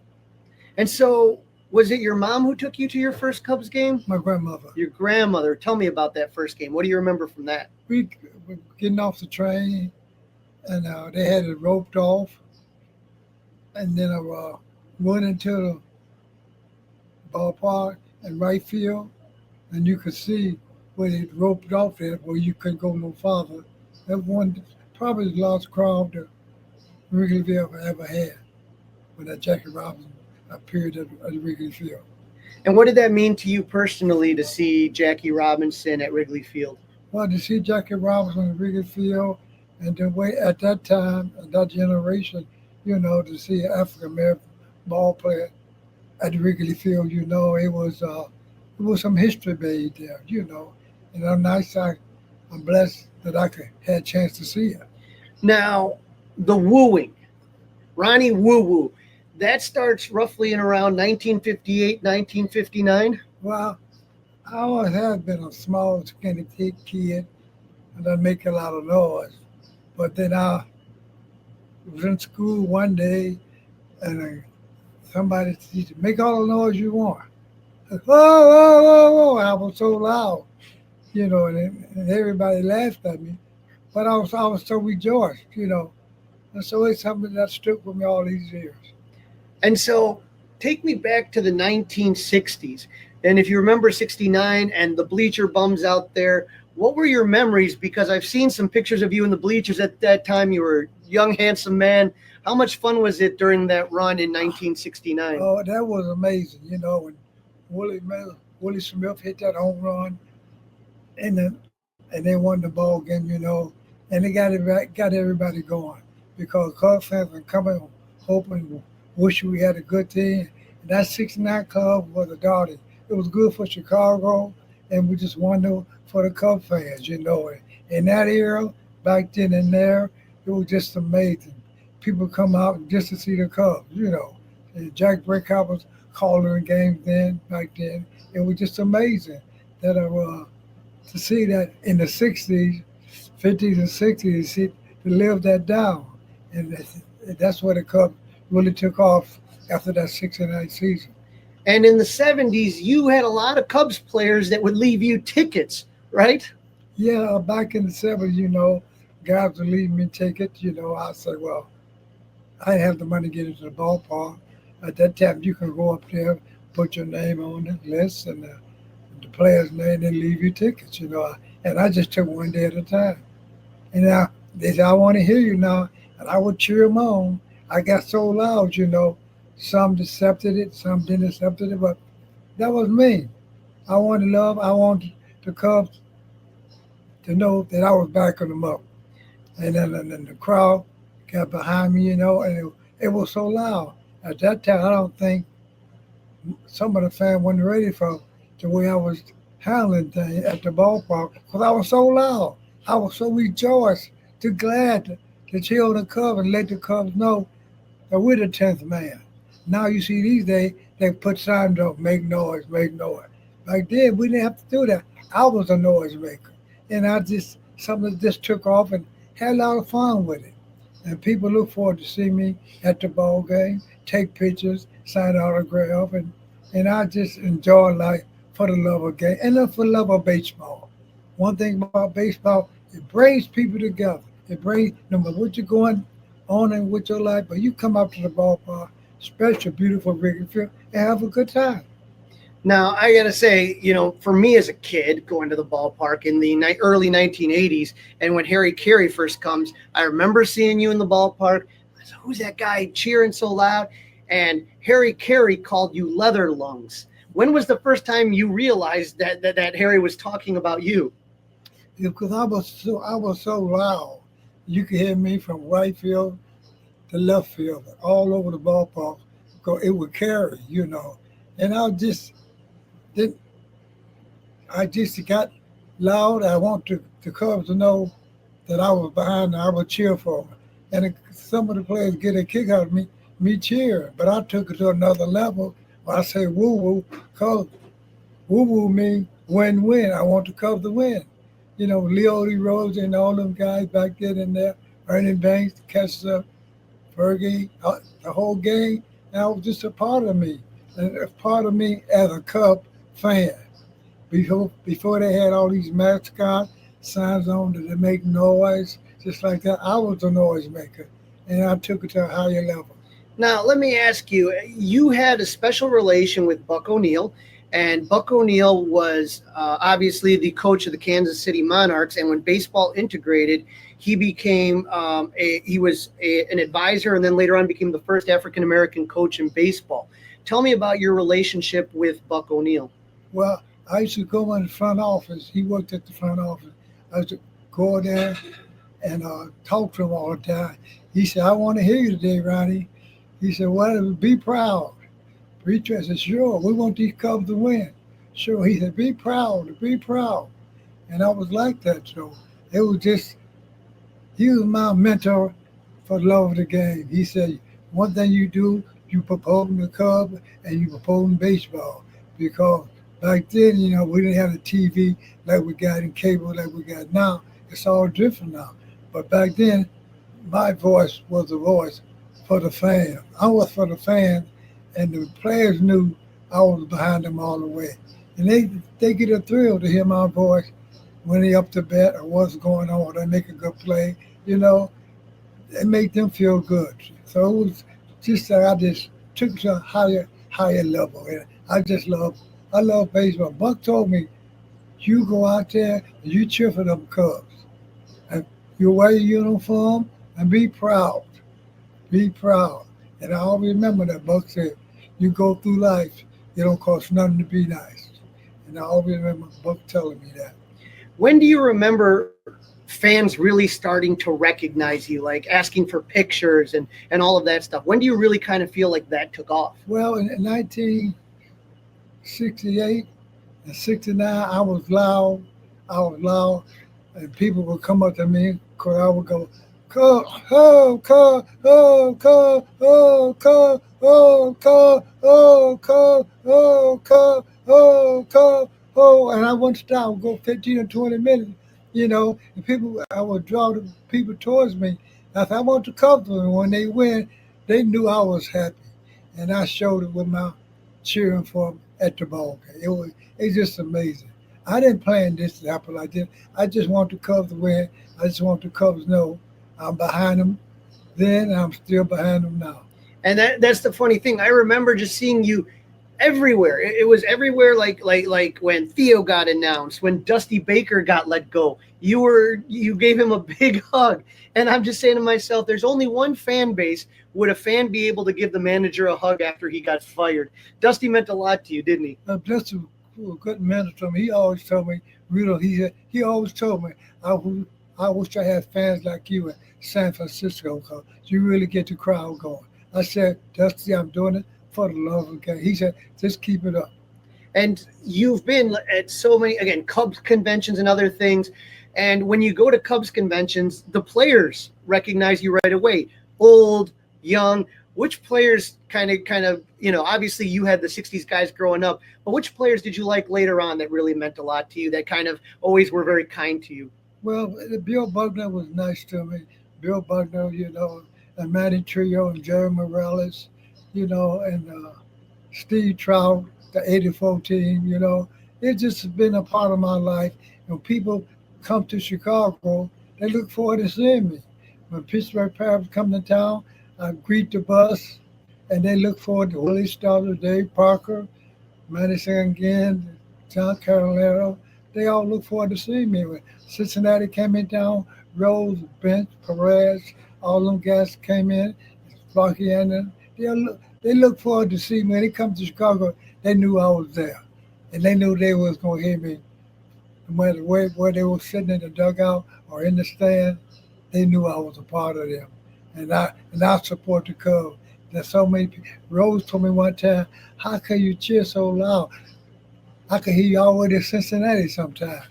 And so was it your mom who took you to your first Cubs game? My grandmother. Your grandmother. Tell me about that first game. What do you remember from that? We were getting off the train, and they had it roped off. And then I went into the ballpark and right field, and you could see where they roped off there where you couldn't go no farther. That one probably the last crowd that Wrigley Field ever had when that Jackie Robinson appeared at Wrigley Field. And what did that mean to you personally to see Jackie Robinson at Wrigley Field? Well, to see Jackie Robinson at Wrigley Field, and the way at that time, that generation, to see an African-American ball player at Wrigley Field, it was some history made there, And I'm nice, I'm blessed that I had a chance to see it. Now, the wooing, Ronnie Woo Woo, that starts roughly in around 1958, 1959? Well, I always have been a small, skinny, thick kid, and I make a lot of noise. But then I was in school one day, and somebody said, make all the noise you want. Whoa, whoa, whoa, whoa. I was so loud, and everybody laughed at me. But I was so rejoiced, And so it's something that stuck with me all these years. And so take me back to the 1960s. And if you remember 69 and the bleacher bums out there, what were your memories? Because I've seen some pictures of you in the bleachers at that time. You were a young, handsome man. How much fun was it during that run in 1969? Oh, that was amazing. When Willie Smith hit that home run, and they won the ball game, and they got everybody going because Cubs fans were coming, hoping, wishing we had a good team. And that 69 Cubs was a darling. It was good for Chicago, and we just won for the Cubs fans, In that era, back then and there, it was just amazing. People come out just to see the Cubs, And Jack Breakout was calling games back then. It was just amazing that to see that in the 60s, 50s and 60s, to live that down. And that's where the Cubs really took off after that 69 season. And in the 70s, you had a lot of Cubs players that would leave you tickets, right? Yeah, back in the 70s, guys would leave me tickets. I say, well, I didn't have the money to get into the ballpark. At that time, you can go up there, put your name on the list and the player's name, and leave you tickets. And I just took one day at a time. And now they said, I want to hear you now. And I would cheer them on. I got so loud, some accepted it, some didn't accept it, but that was me. I wanted love. I wanted the Cubs to know that I was backing them up. And then the crowd got behind me, and it was so loud. At that time, I don't think some of the fans weren't ready for the way I was handling things at the ballpark because I was so loud. I was so rejoiced, too glad to cheer on the Cubs and let the Cubs know that we're the 10th man. Now you see these days, they put signs up, make noise, make noise. Back then, we didn't have to do that. I was a noise maker. And something just took off and had a lot of fun with it. And people look forward to see me at the ball game, take pictures, sign autograph, and I just enjoy life for the love of game and for the love of baseball. One thing about baseball, it brings people together. It brings, no matter what you're going on and with your life, but you come out to the ballpark, special, beautiful Wrigley Field, and have a good time. Now, I got to say, for me as a kid going to the ballpark in the early 1980s, and when Harry Carey first comes, I remember seeing you in the ballpark. I said, who's that guy cheering so loud? And Harry Carey called you leather lungs. When was the first time you realized that Harry was talking about you? Because I was so loud. You could hear me from right field to left field, all over the ballpark. Because it would carry, And I just got loud. I want the Cubs to know that I was behind them. I would cheer for them. And some of the players get a kick out of me cheering. But I took it to another level. I say woo-woo, because woo-woo means win-win. I want the Cubs to win. Leody Rose and all them guys back there, Ernie Banks, Kessler, Fergie, the whole game, that was just a part of me. And a part of me as a Cub fan. Before they had all these mascot signs on that they make noise, just like that, I was a noise maker. And I took it to a higher level. Now, let me ask you, you had a special relation with Buck O'Neil, and Buck O'Neil was obviously the coach of the Kansas City Monarchs, and when baseball integrated, he became an advisor, and then later on became the first African-American coach in baseball. Tell me about your relationship with Buck O'Neil. Well, I used to go in the front office. He worked at the front office. I used to go there and talk to him all the time. He said, I want to hear you today, Ronnie. He said, well, be proud. I said, sure, we want these Cubs to win. Sure. He said, be proud, be proud. And I was like that. So it was just, he was my mentor for the love of the game. He said, one thing you do, you propose the Cubs and you propose baseball. Because back then, we didn't have the TV like we got in cable like we got now. It's all different now. But back then, my voice was the voice for the fans. I was for the fans, and the players knew I was behind them all the way. And they get a thrill to hear my voice when they up to bat or what's going on, or they make a good play. It make them feel good. So it was just I just took it to a higher level. And I love baseball. Buck told me, you go out there and you cheer for them Cubs. And you wear your uniform and be proud. Be proud. And I always remember that Buck said, you go through life, it don't cost nothing to be nice. And I always remember Buck telling me that. When do you remember fans really starting to recognize you, like asking for pictures and all of that stuff? When do you really kind of feel like that took off? Well, in 1968 and 69, I was loud, and people would come up to me because I would go, Cub, oh, Cub, oh, Cub, oh, Cub, oh, Cub, oh, Cub, oh, Cub, oh, Cub, oh, and I wouldn't stop. I would go 15 or 20 minutes, and I would draw the people towards me. I said, I want the Cubs to win. When they win, they knew I was happy. And I showed it with my cheering for them at the ball game. It's just amazing. I didn't plan this to happen like this. I just want the Cubs to win. I just want the Cubs to know I'm behind them then, I'm still behind them now. And that's the funny thing. I remember just seeing you everywhere. It was everywhere, like when Theo got announced, when Dusty Baker got let go. You gave him a big hug. And I'm just saying to myself, there's only one fan base. Would a fan be able to give the manager a hug after he got fired? Dusty meant a lot to you, didn't he? Dusty was a good man to me. He always told me, he always told me, I wish I had fans like you in San Francisco because you really get the crowd going. I said, Dusty, I'm doing it for the love of the game. He said, just keep it up. And you've been at so many, again, Cubs conventions and other things. And when you go to Cubs conventions, the players recognize you right away. Old, young. Which players kind of, obviously you had the 60s guys growing up, but which players did you like later on that really meant a lot to you, that kind of always were very kind to you? Well, Bill Buckner was nice to me. Bill Buckner, and Manny Trio and Jerry Morales, and Steve Trout, the 84 team, It's just been a part of my life. When people come to Chicago, they look forward to seeing me. When Pittsburgh Pirates come to town, I greet the bus, and they look forward to Willie Starter, Dave Parker, Manny Sanguin, John Carolero. They all look forward to seeing me. When Cincinnati came in town, Rose, Bench, Perez, all them guys came in, Sparky and them. They look forward to seeing me. When they come to Chicago, they knew I was there. And they knew they was going to hear me. No matter where they were sitting in the dugout or in the stand, they knew I was a part of them. And I support the Cubs. There's so many people. Rose told me one time, how can you cheer so loud? I could hear you all the way to Cincinnati sometime.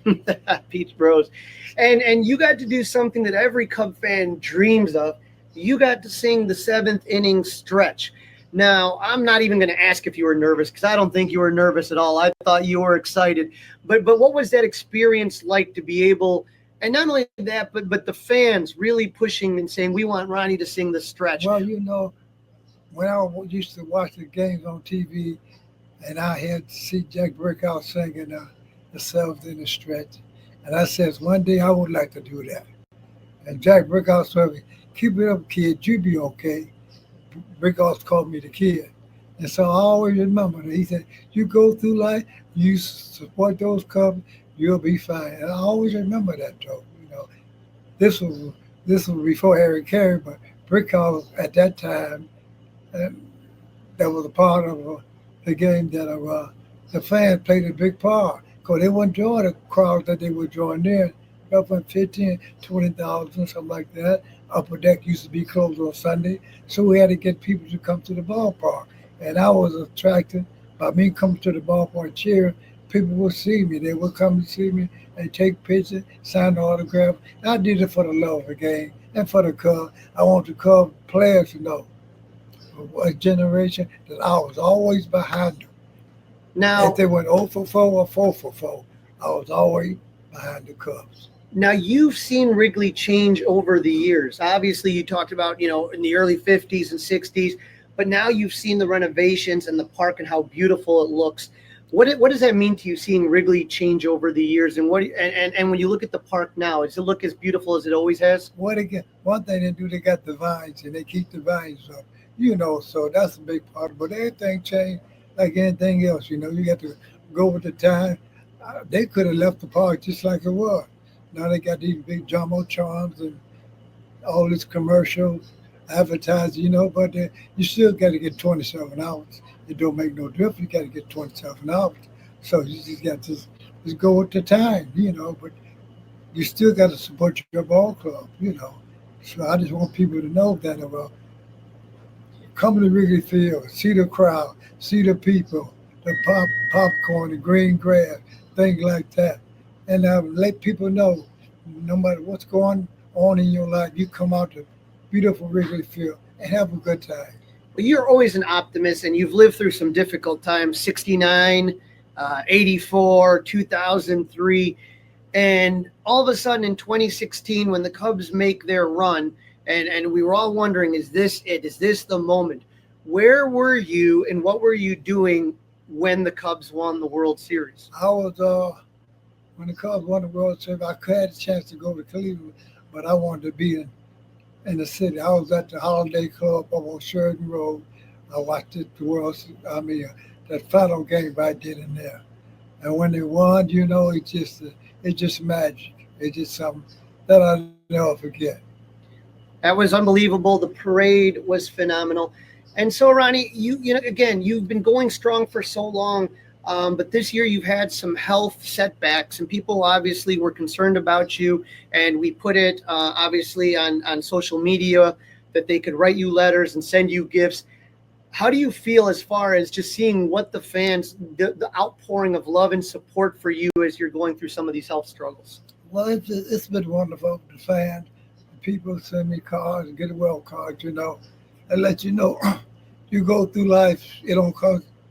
Pete Rose. And you got to do something that every Cub fan dreams of. You got to sing the 7th inning stretch. Now, I'm not even going to ask if you were nervous because I don't think you were nervous at all. I thought you were excited. But what was that experience like to be able, and not only that, but the fans really pushing and saying, we want Ronnie to sing the stretch? Well, when I used to watch the games on TV, and I had to see Jack Brickout singing the 7th inning stretch. And I said, one day I would like to do that. And Jack Brickout told me, keep it up, kid, you be okay. Brickout called me the kid. And so I always remember that. He said, you go through life, you support those Cubs, you'll be fine. And I always remember that, though. This was before Harry Carey, but Brickout at that time, that was a part of the game that the fans played a big part because they weren't drawing the crowd that they were drawing then. Up in 15, 20,000, something like that. Upper Deck used to be closed on Sunday, so we had to get people to come to the ballpark. And I was attracted by me coming to the ballpark cheer. People would see me. They would come to see me and take pictures, sign the autograph. And I did it for the love of the game and for the Cubs. I want the Cubs players to know, a generation, that I was always behind them. Now, if they went 0 for 4 or 4 for 4, I was always behind the Cubs. Now, you've seen Wrigley change over the years. Obviously, you talked about, in the early 50s and 60s, but now you've seen the renovations and the park and how beautiful it looks. What does that mean to you, seeing Wrigley change over the years? And and when you look at the park now, does it look as beautiful as it always has? One thing they do, they got the vines, and they keep the vines up. So that's a big part. But everything changed like anything else. You got to go with the time. They could have left the park just like it was. Now they got these big Jumbotron's and all this commercial advertising, but you still got to get 27 hours. It don't make no difference. You got to get 27 hours. So you just got to just go with the time, but you still got to support your ball club, So I just want people to know that about come to Wrigley Field, see the crowd, see the people, the popcorn, the green grass, things like that. And let people know, no matter what's going on in your life, you come out to beautiful Wrigley Field and have a good time. Well, you're always an optimist, and you've lived through some difficult times, 69, 84, 2003. And all of a sudden in 2016, when the Cubs make their run, and we were all wondering, is this it? Is this the moment? Where were you and what were you doing when the Cubs won the World Series? I was when the Cubs won the World Series, I had a chance to go to Cleveland, but I wanted to be in the city. I was at the Holiday Club up on Sheridan Road. I watched that final game right then and there. And when they won, it's just magic. It's just something that I'll never forget. That was unbelievable. The parade was phenomenal. And so, Ronnie, again, you've been going strong for so long, but this year you've had some health setbacks, and people obviously were concerned about you. And we put it obviously on social media that they could write you letters and send you gifts. How do you feel as far as just seeing what the fans, the outpouring of love and support for you as you're going through some of these health struggles? Well, it's been wonderful. The fans, people send me cards, get well cards, and let you know you go through life, it don't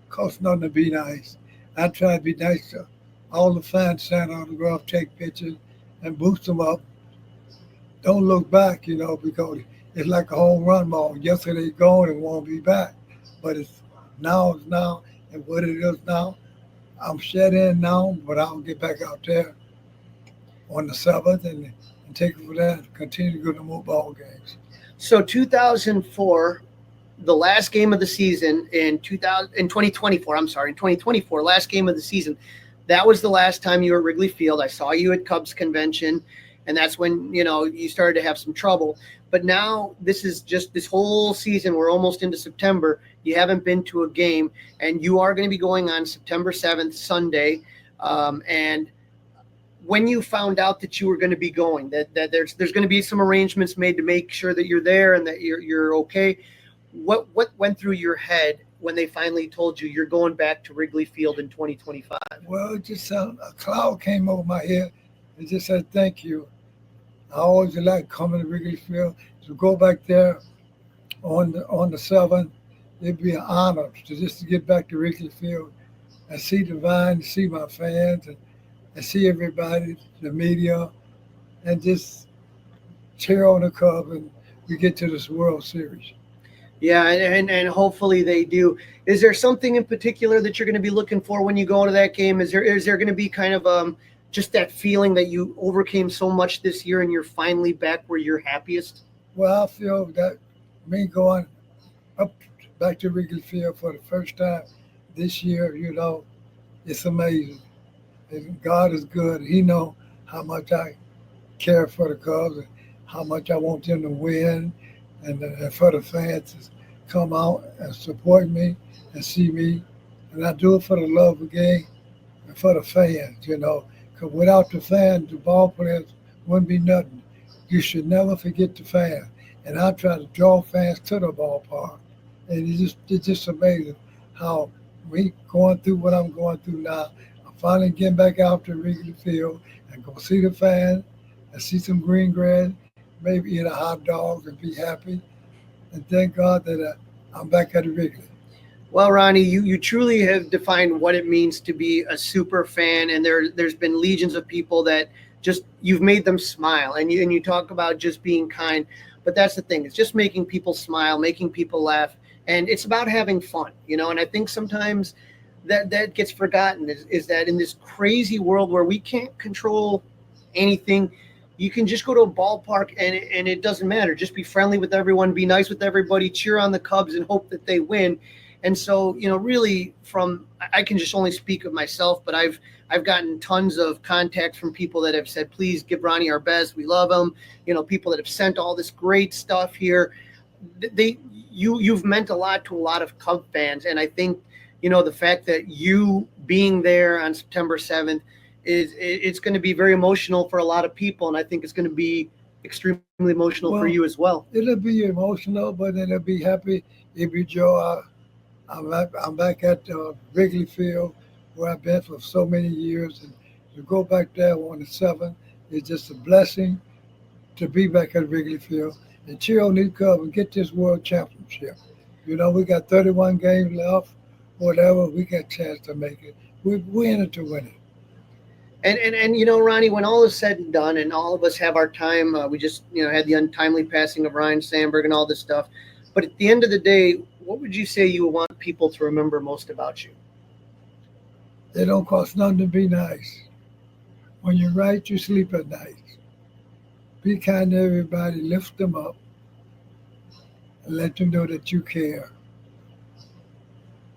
cost nothing to be nice. I try to be nice to all the fans, sign autographs, take pictures, and boost them up. Don't look back, because it's like a home run ball. Yesterday gone and won't be back. But it's now, and what it is now, I'm shut in now, but I'll get back out there on the 7th and take it from there and continue to go to more ball games. So 2004, the last game of the season in 2024, last game of the season, that was the last time you were at Wrigley Field. I saw you at Cubs convention, and that's when, you started to have some trouble. But now this is just this whole season. We're almost into September. You haven't been to a game, and you are going to be going on September 7th, Sunday. And when you found out that you were going to be going, that there's going to be some arrangements made to make sure that you're there and that you're okay, what went through your head when they finally told you you're going back to Wrigley Field in 2025? Well, it just a cloud came over my head. It just said, thank you. I always like coming to Wrigley Field. To go back there on the 7th, it'd be an honor to get back to Wrigley Field and see the Vine, see my fans, and see everybody, the media, and just cheer on the Cubs and we get to this World Series. Yeah, and hopefully they do. Is there something in particular that you're going to be looking for when you go to that game? Is there going to be kind of just that feeling that you overcame so much this year and you're finally back where you're happiest? Well, I feel that me going up back to Wrigley Field for the first time this year, it's amazing. And God is good. He knows how much I care for the Cubs and how much I want them to win, and for the fans to come out and support me and see me. And I do it for the love of the game and for the fans, because without the fans, the ball players wouldn't be nothing. You should never forget the fans. And I try to draw fans to the ballpark. And it's just amazing how me going through what I'm going through now, I'm finally getting back out to Wrigley Field and go see the fans and see some green grass, maybe eat a hot dog and be happy. And thank God that I'm back at Wrigley. Well, Ronnie, you truly have defined what it means to be a super fan, and there's been legions of people that just you've made them smile, and you talk about just being kind, but that's the thing. It's just making people smile, making people laugh, and it's about having fun, and I think sometimes that gets forgotten is that in this crazy world where we can't control anything, you can just go to a ballpark and it doesn't matter. Just be friendly with everyone, be nice with everybody, cheer on the Cubs and hope that they win. And so, really I can just only speak of myself, but I've gotten tons of contacts from people that have said, please give Ronnie our best. We love him. People that have sent all this great stuff here. You've meant a lot to a lot of Cub fans. And I think, the fact that you being there on September 7th it's going to be very emotional for a lot of people. And I think it's going to be extremely emotional for you as well. It'll be emotional, but it'll be happy. It'll be joy. I'm back at Wrigley Field where I've been for so many years. And to go back there on the 7th is just a blessing to be back at Wrigley Field and cheer on these Cubs and get this world championship. We got 31 games left, whatever, we got a chance to make it. We're in it to win it. And Ronnie, when all is said and done and all of us have our time, we just, had the untimely passing of Ryne Sandberg and all this stuff. But at the end of the day, what would you say you want people to remember most about you? It don't cost nothing to be nice. When you're right, you sleep at night. Be kind to everybody, lift them up, and let them know that you care.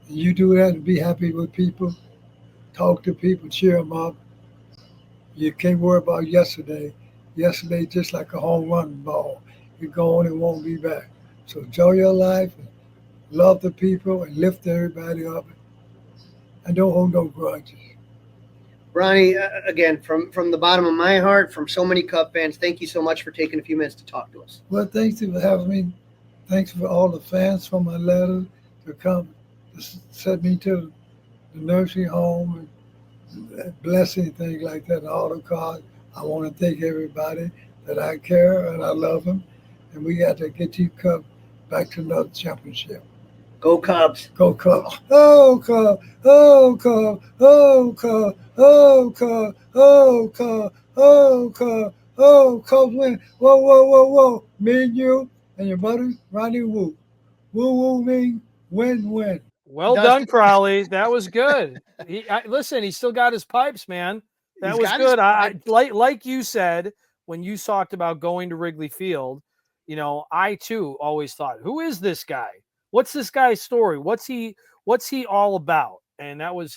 And you do that and be happy with people, talk to people, cheer them up. You can't worry about yesterday. Yesterday, just like a home run ball. You're gone and won't be back. So enjoy your life, and love the people, and lift everybody up, and don't hold no grudges. Ronnie, again, from the bottom of my heart, from so many Cub fans, thank you so much for taking a few minutes to talk to us. Well, thanks for having me. Thanks for all the fans for my letter to come to send me to the nursing home and blessing, things like that, and all the cards. I want to thank everybody that I care and I love them. And we got to get you Cubs back to another championship. Go Cubs. Go Cubs. Oh, Cubs. Oh, Cubs. Oh, Cubs. Oh, Cubs. Oh, Cubs. Oh, Cubs. Oh, Cubs win. Whoa, whoa, whoa, whoa. Me and you and your buddy, Ronnie Woo. Woo Woo mean win-win. Well done, Crawly. That was good. Listen, he still got his pipes, man. That was good. I like you said when you talked about going to Wrigley Field, you know, I too always thought, who is this guy? What's this guy's story? What's he all about? And that was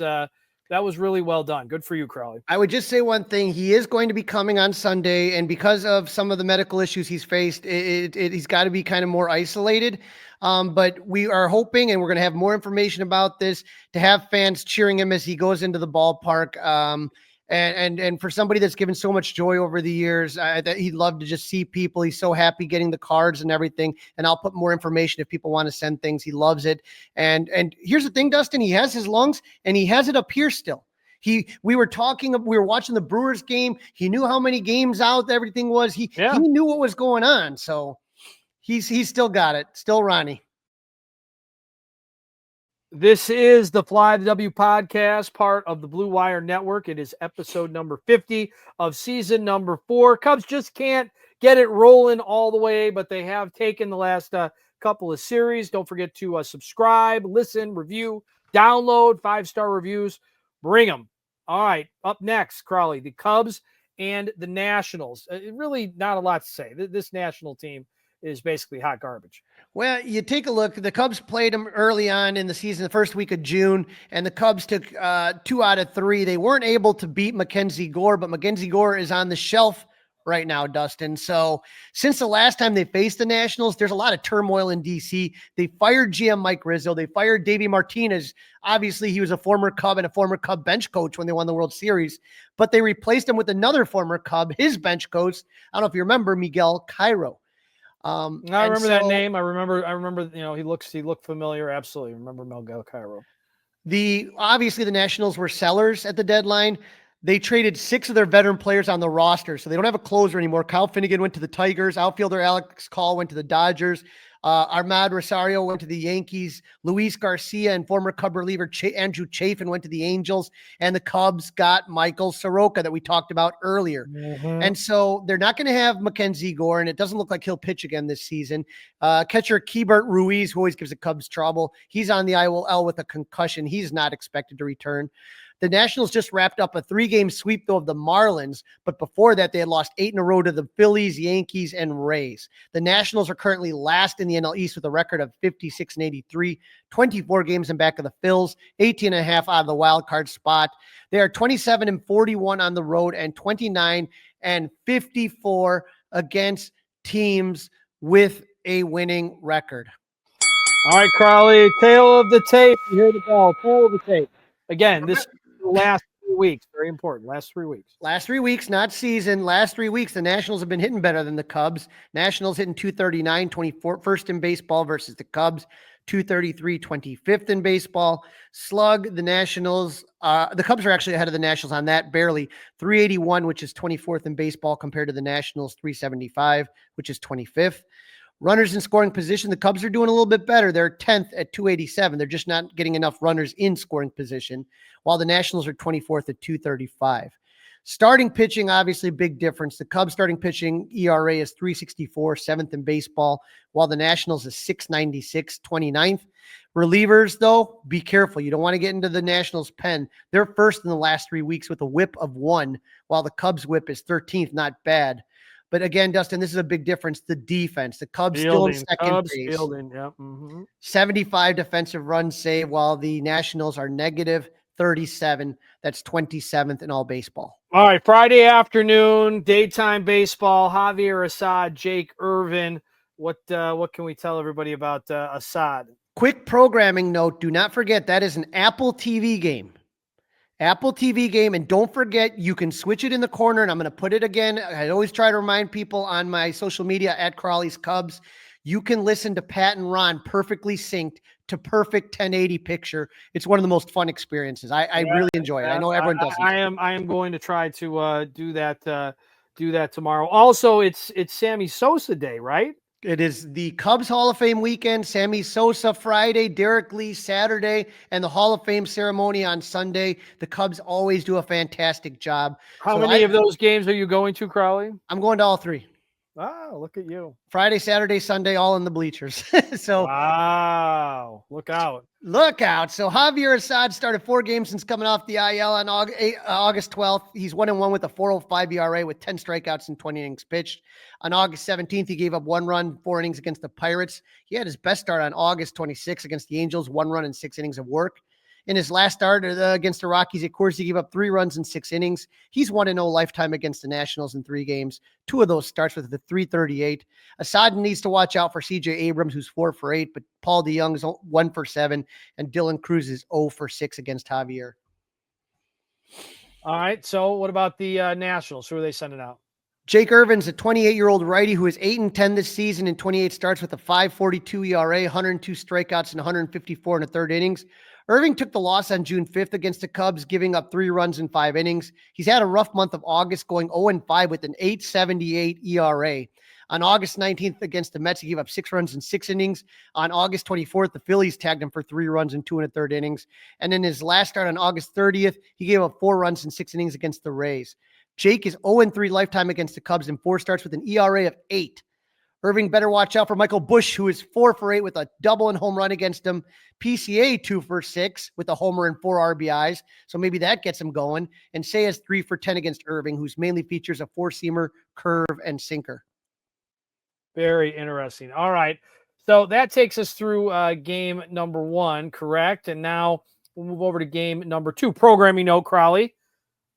really well done. Good for you, Crawly. I would just say one thing. He is going to be coming on Sunday, and because of some of the medical issues he's faced, he's got to be kind of more isolated. But we are hoping, and we're going to have more information about this, to have fans cheering him as he goes into the ballpark. And for somebody that's given so much joy over the years, that he'd love to just see people. He's so happy getting the cards and everything. And I'll put more information if people want to send things. He loves it. And here's the thing, Dustin, he has his lungs and he has it up here still. We were watching the Brewers game. He knew how many games out everything was. He knew what was going on. So he's still got it. Still Ronnie. This is the Fly the W podcast, part of the Blue Wire Network. It is episode number 50 of season number 4. Cubs just can't get it rolling all the way, but they have taken the last couple of series. Don't forget to subscribe, listen, review, download, 5-star reviews. Bring them. All right, up next, Crawly, the Cubs and the Nationals. Really not a lot to say. This national team is basically hot garbage. Well, you take a look. The Cubs played them early on in the season, the first week of June, and the Cubs took 2 out of 3. They weren't able to beat Mackenzie Gore, but Mackenzie Gore is on the shelf right now, Dustin. So since the last time they faced the Nationals, there's a lot of turmoil in D.C. They fired GM Mike Rizzo. They fired Davey Martinez. Obviously, he was a former Cub and a former Cub bench coach when they won the World Series, but they replaced him with another former Cub, his bench coach. I don't know if you remember, Miguel Cairo. I remember that name. I remember, you know, he looked familiar. Absolutely. Remember Miguel Cairo. Obviously the Nationals were sellers at the deadline. They traded 6 of their veteran players on the roster, so they don't have a closer anymore. Kyle Finnegan went to the Tigers. Outfielder Alex Call went to the Dodgers. Armand Rosario went to the Yankees. Luis Garcia and former Cub reliever Andrew Chafin went to the Angels. And the Cubs got Michael Soroka that we talked about earlier. Mm-hmm. And so they're not going to have Mackenzie Gore, and it doesn't look like he'll pitch again this season. Catcher Keibert Ruiz, who always gives the Cubs trouble, he's on the IL with a concussion. He's not expected to return. The Nationals just wrapped up a 3-game sweep, though, of the Marlins, but before that, they had lost 8 in a row to the Phillies, Yankees, and Rays. The Nationals are currently last in the NL East with a record of 56-83, 24 games in back of the Phils, 18.5 out of the wild card spot. They are 27-41 on the road and 29-54 against teams with a winning record. All right, Crawly, tail of the tape. You hear the bell, tail of the tape. Again, this last 3 weeks, very important. Last 3 weeks. Last 3 weeks, not season. Last 3 weeks, the Nationals have been hitting better than the Cubs. Nationals hitting 239, 21st in baseball versus the Cubs, 233, 25th in baseball. Slug, the Nationals, the Cubs are actually ahead of the Nationals on that, barely. 381, which is 24th in baseball compared to the Nationals, 375, which is 25th. Runners in scoring position, the Cubs are doing a little bit better. They're 10th at 287. They're just not getting enough runners in scoring position, while the Nationals are 24th at 235. Starting pitching, obviously a big difference. The Cubs starting pitching ERA is 3.64, 7th in baseball, while the Nationals is 6.96, 29th. Relievers, though, be careful. You don't want to get into the Nationals' pen. They're first in the last 3 weeks with a whip of 1, while the Cubs' whip is 13th. Not bad. But again, Dustin, this is a big difference. The defense. The Cubs still in second base. Yeah. 75 defensive runs saved, while the Nationals are negative 37. That's 27th in all baseball. All right, Friday afternoon, daytime baseball. Javier Assad, Jake Irvin. What can we tell everybody about Assad? Quick programming note, do not forget that is an Apple TV game. Apple TV game, and don't forget you can switch it in the corner, and I'm going to put it again. I always try to remind people on my social media at Crawly's Cubs. You can listen to Pat and Ron perfectly synced to perfect 1080 picture. It's one of the most fun experiences. I really enjoy it. I know everyone does. I am going to try to do that tomorrow. Also, it's Sammy Sosa Day, right? It is the Cubs Hall of Fame weekend. Sammy Sosa Friday, Derrek Lee Saturday, and the Hall of Fame ceremony on Sunday. The Cubs always do a fantastic job. How many of those games are you going to, Crawly? I'm going to all 3. Oh, look at you. Friday, Saturday, Sunday, all in the bleachers. So wow, look out. Look out. So Javier Assad started 4 games since coming off the IL on August 12th. He's 1-1 with a 4.05 ERA with 10 strikeouts and 20 innings pitched. On August 17th, he gave up 1 run, 4 innings against the Pirates. He had his best start on August 26th against the Angels, 1 run and 6 innings of work. In his last start against the Rockies, of course, he gave up 3 runs in 6 innings. He's 1-0 lifetime against the Nationals in 3 games. 2 of those starts with the .338. Assad needs to watch out for CJ Abrams, who's 4 for 8, but Paul DeYoung is 1 for 7, and Dylan Cruz is 0 for 6 against Javier. All right. So what about the Nationals? Who are they sending out? Jake Irvin's a 28-year-old righty who is 8-10 this season in 28 starts with a 5.42 ERA, 102 strikeouts, and 154 in the 3rd innings. Irving took the loss on June 5th against the Cubs, giving up 3 runs in 5 innings. He's had a rough month of August, going 0-5 with an 8.78 ERA. On August 19th against the Mets, he gave up 6 runs in 6 innings. On August 24th, the Phillies tagged him for 3 runs in 2 1/3 innings. And in his last start on August 30th, he gave up 4 runs in 6 innings against the Rays. Jake is 0-3 lifetime against the Cubs in 4 starts with an ERA of 8. Irving better watch out for Michael Busch, who is 4 for 8 with a double and home run against him. PCA 2 for 6 with a homer and 4 RBIs. So maybe that gets him going. And Say is 3 for 10 against Irving, who's mainly features a 4-seamer, curve, and sinker. Very interesting. All right. So that takes us through game number 1, correct? And now we'll move over to game number 2. Programming note, Crawly.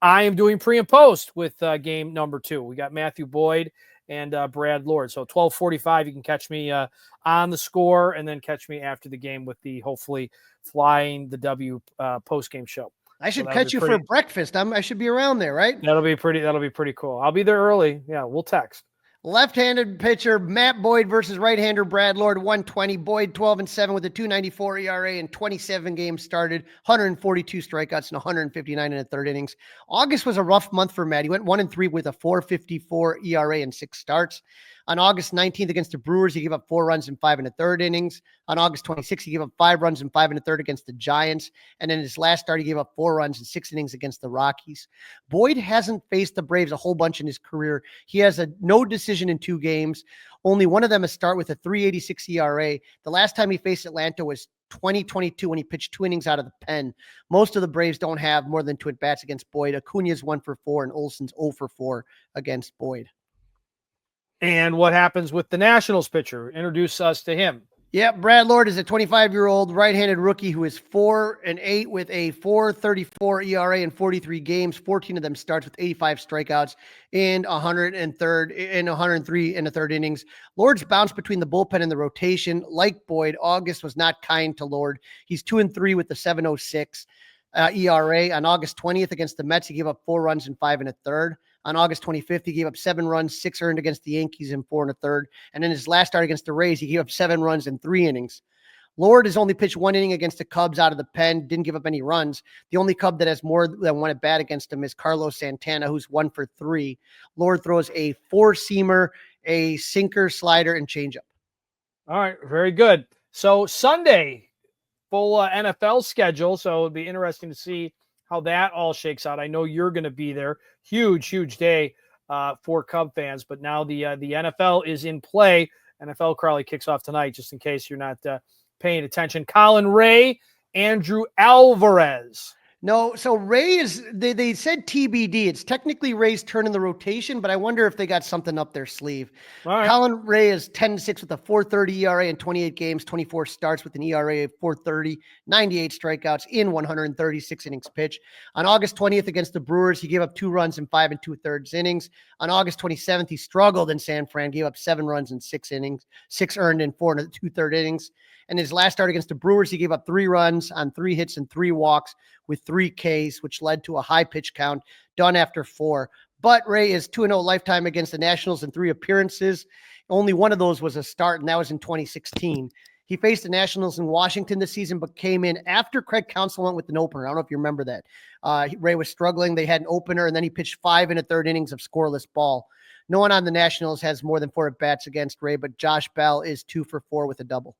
I am doing pre and post with game number 2. We got Matthew Boyd and Brad Lord. So 12:45, you can catch me on the score, and then catch me after the game with the hopefully flying the W post-game show. I should catch you for breakfast. I should be around there, right? That'll be pretty cool. I'll be there early. Yeah, we'll text. Left-handed pitcher Matt Boyd versus right-hander Brad Lord, 120. Boyd 12-7 with a 2.94 ERA and 27 games started, 142 strikeouts and 159 in the 3rd innings. August was a rough month for Matt. He went 1-3 with a 4.54 ERA and 6 starts. On August 19th against the Brewers, he gave up 4 runs in 5 1/3 innings. On August 26th, he gave up 5 runs in 5 1/3 against the Giants. And in his last start, he gave up 4 runs in 6 innings against the Rockies. Boyd hasn't faced the Braves a whole bunch in his career. He has a no decision in 2 games. Only one of them a start with a 3.86 ERA. The last time he faced Atlanta was 2022 when he pitched 2 innings out of the pen. Most of the Braves don't have more than 2 at-bats against Boyd. Acuna's 1 for 4 and Olson's 0 for 4 against Boyd. And what happens with the Nationals pitcher? Introduce us to him. Yeah, Brad Lord is a 25-year-old right-handed rookie who is 4-8 with a 4.34 ERA in 43 games. 14 of them starts with 85 strikeouts and 103 in the 3rd innings. Lord's bounced between the bullpen and the rotation. Like Boyd, August was not kind to Lord. He's 2-3 with the 7.06 ERA. On August 20th against the Mets, he gave up 4 runs in 5 1/3. On August 25th, he gave up 7 runs, 6 earned against the Yankees in 4 1/3. And in his last start against the Rays, he gave up 7 runs in 3 innings. Lord has only pitched 1 inning against the Cubs out of the pen, didn't give up any runs. The only Cub that has more than 1 at bat against him is Carlos Santana, who's 1 for 3. Lord throws a 4-seamer, a sinker, slider, and changeup. All right, very good. So Sunday, full NFL schedule. So it'd be interesting to see how that all shakes out. I know you're going to be there. Huge day for Cub fans. But now the NFL is in play. NFL Crawly kicks off tonight, just in case you're not paying attention. Colin Ray, Andrew Alvarez. No, so Ray is, they said TBD. It's technically Ray's turn in the rotation, but I wonder if they got something up their sleeve. All right. Colin Ray is 10-6 with a 4.30 ERA in 28 games, 24 starts with an ERA of 4.30, 98 strikeouts in 136 innings pitched. On August 20th against the Brewers, he gave up 2 runs in 5 2/3 innings. On August 27th, he struggled in San Fran, gave up 7 runs in 6 innings, 6 earned in 4 2/3 innings. And his last start against the Brewers, he gave up 3 runs on 3 hits and 3 walks with 3 Ks, which led to a high pitch count done after 4. But Ray is 2-0 lifetime against the Nationals in 3 appearances. Only one of those was a start, and that was in 2016. He faced the Nationals in Washington this season, but came in after Craig Counsell went with an opener. I don't know if you remember that. Ray was struggling. They had an opener, and then he pitched 5 1/3 innings of scoreless ball. No one on the Nationals has more than 4 at-bats against Ray, but Josh Bell is 2 for 4 with a double.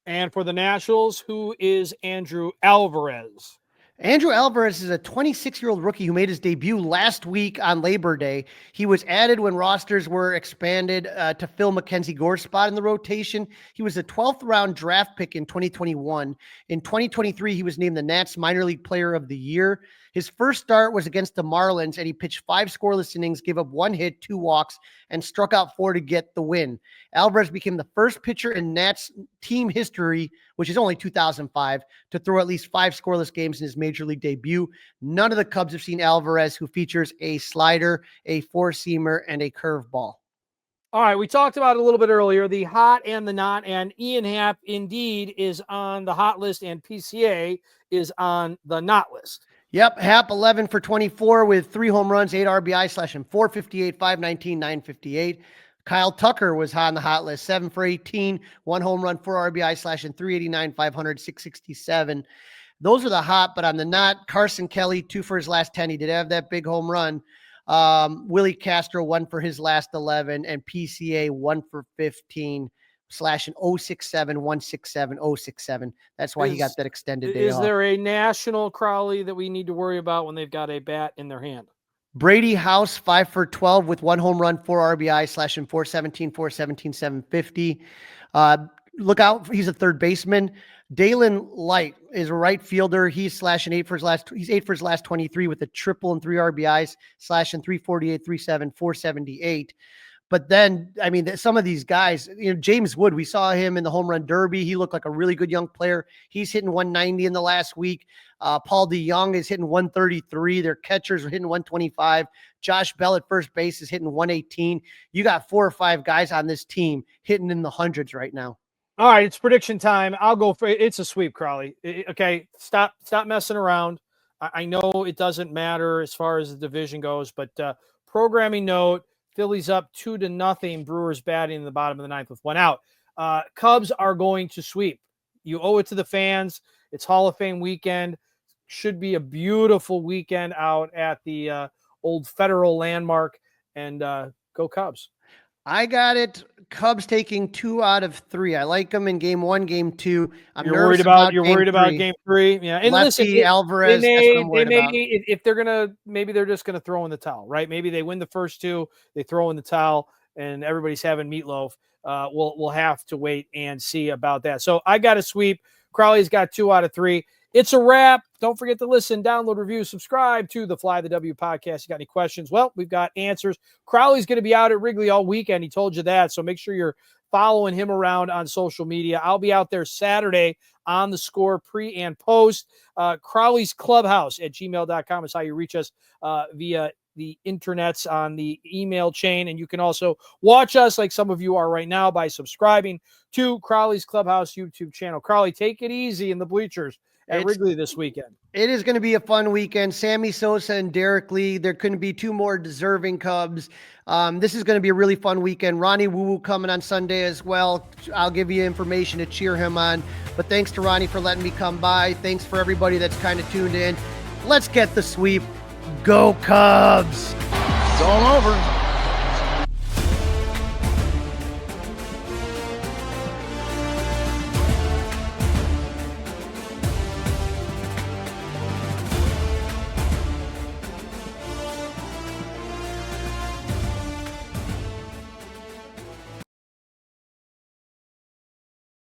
And for the Nationals, who is Andrew Alvarez? Andrew Alvarez is a 26-year-old rookie who made his debut last week on Labor Day. He was added when rosters were expanded to fill Mackenzie Gore's spot in the rotation. He was a 12th round draft pick in 2021. In 2023, he was named the Nats Minor League Player of the Year. His first start was against the Marlins, and he pitched 5 scoreless innings, gave up 1 hit, 2 walks, and struck out 4 to get the win. Alvarez became the first pitcher in Nats team history, which is only 2005, to throw at least 5 scoreless games in his major league debut. None of the Cubs have seen Alvarez, who features a slider, a 4-seamer, and a curveball. All right, we talked about it a little bit earlier, the hot and the not, and Ian Happ indeed is on the hot list, and PCA is on the not list. Yep, Happ 11 for 24 with 3 home runs, 8 RBI, slashing 458, 519, 958. Kyle Tucker was on the hot list, 7 for 18, 1 home run, 4 RBI, slashing 389, 500, 667. Those are the hot, but on the not, Carson Kelly, 2 for his last 10. He did have that big home run. Willie Castro, 1 for his last 11, and PCA 1 for 15. Slashing 067, 167, 067. That's why he got that extended day off. Is there a national Crawly that we need to worry about when they've got a bat in their hand? Brady House, 5 for 12 with 1 home run, 4 RBI, slashing 417, 417, 750. Look out. He's a third baseman. Dalen Light is a right fielder. He's slashing 8 for his last 23 with a triple and 3 RBIs, slashing 348, 37, 478. But then, I mean, some of these guys, James Wood, we saw him in the home run derby. He looked like a really good young player. He's hitting 190 in the last week. Paul DeYoung is hitting 133. Their catchers are hitting 125. Josh Bell at first base is hitting 118. You got 4 or 5 guys on this team hitting in the hundreds right now. All right, it's prediction time. I'll go for it's a sweep, Crawly. Okay, stop messing around. I know it doesn't matter as far as the division goes, but programming note, Phillies up 2-0. Brewers batting in the bottom of the 9th with 1 out. Cubs are going to sweep. You owe it to the fans. It's Hall of Fame weekend. Should be a beautiful weekend out at the old Federal Landmark. And go Cubs. I got it. Cubs taking 2 out of 3. I like them in game 1, game 2. You're worried about game 3. Yeah. And Lefty, listen, Alvarez, if they're gonna, maybe they're just gonna throw in the towel, right? Maybe they win the first 2, they throw in the towel, and everybody's having meatloaf. We'll have to wait and see about that. So I got a sweep. Crawly's got 2 out of 3. It's a wrap. Don't forget to listen, download, review, subscribe to the Fly the W podcast. You got any questions? Well, we've got answers. Crawly's going to be out at Wrigley all weekend. He told you that. So make sure you're following him around on social media. I'll be out there Saturday on the Score pre and post. Crawly's Clubhouse at gmail.com is how you reach us via the internets on the email chain. And you can also watch us like some of you are right now by subscribing to Crawly's Clubhouse YouTube channel. Crawly, take it easy in the bleachers at Wrigley this weekend. It is going to be a fun weekend. Sammy, Sosa, and Derrek Lee. There couldn't be 2 more deserving Cubs. This is going to be a really fun weekend. Ronnie Woo Woo coming on Sunday as well. I'll give you information to cheer him on. But thanks to Ronnie for letting me come by. Thanks for everybody that's kind of tuned in. Let's get the sweep. Go Cubs! It's all over.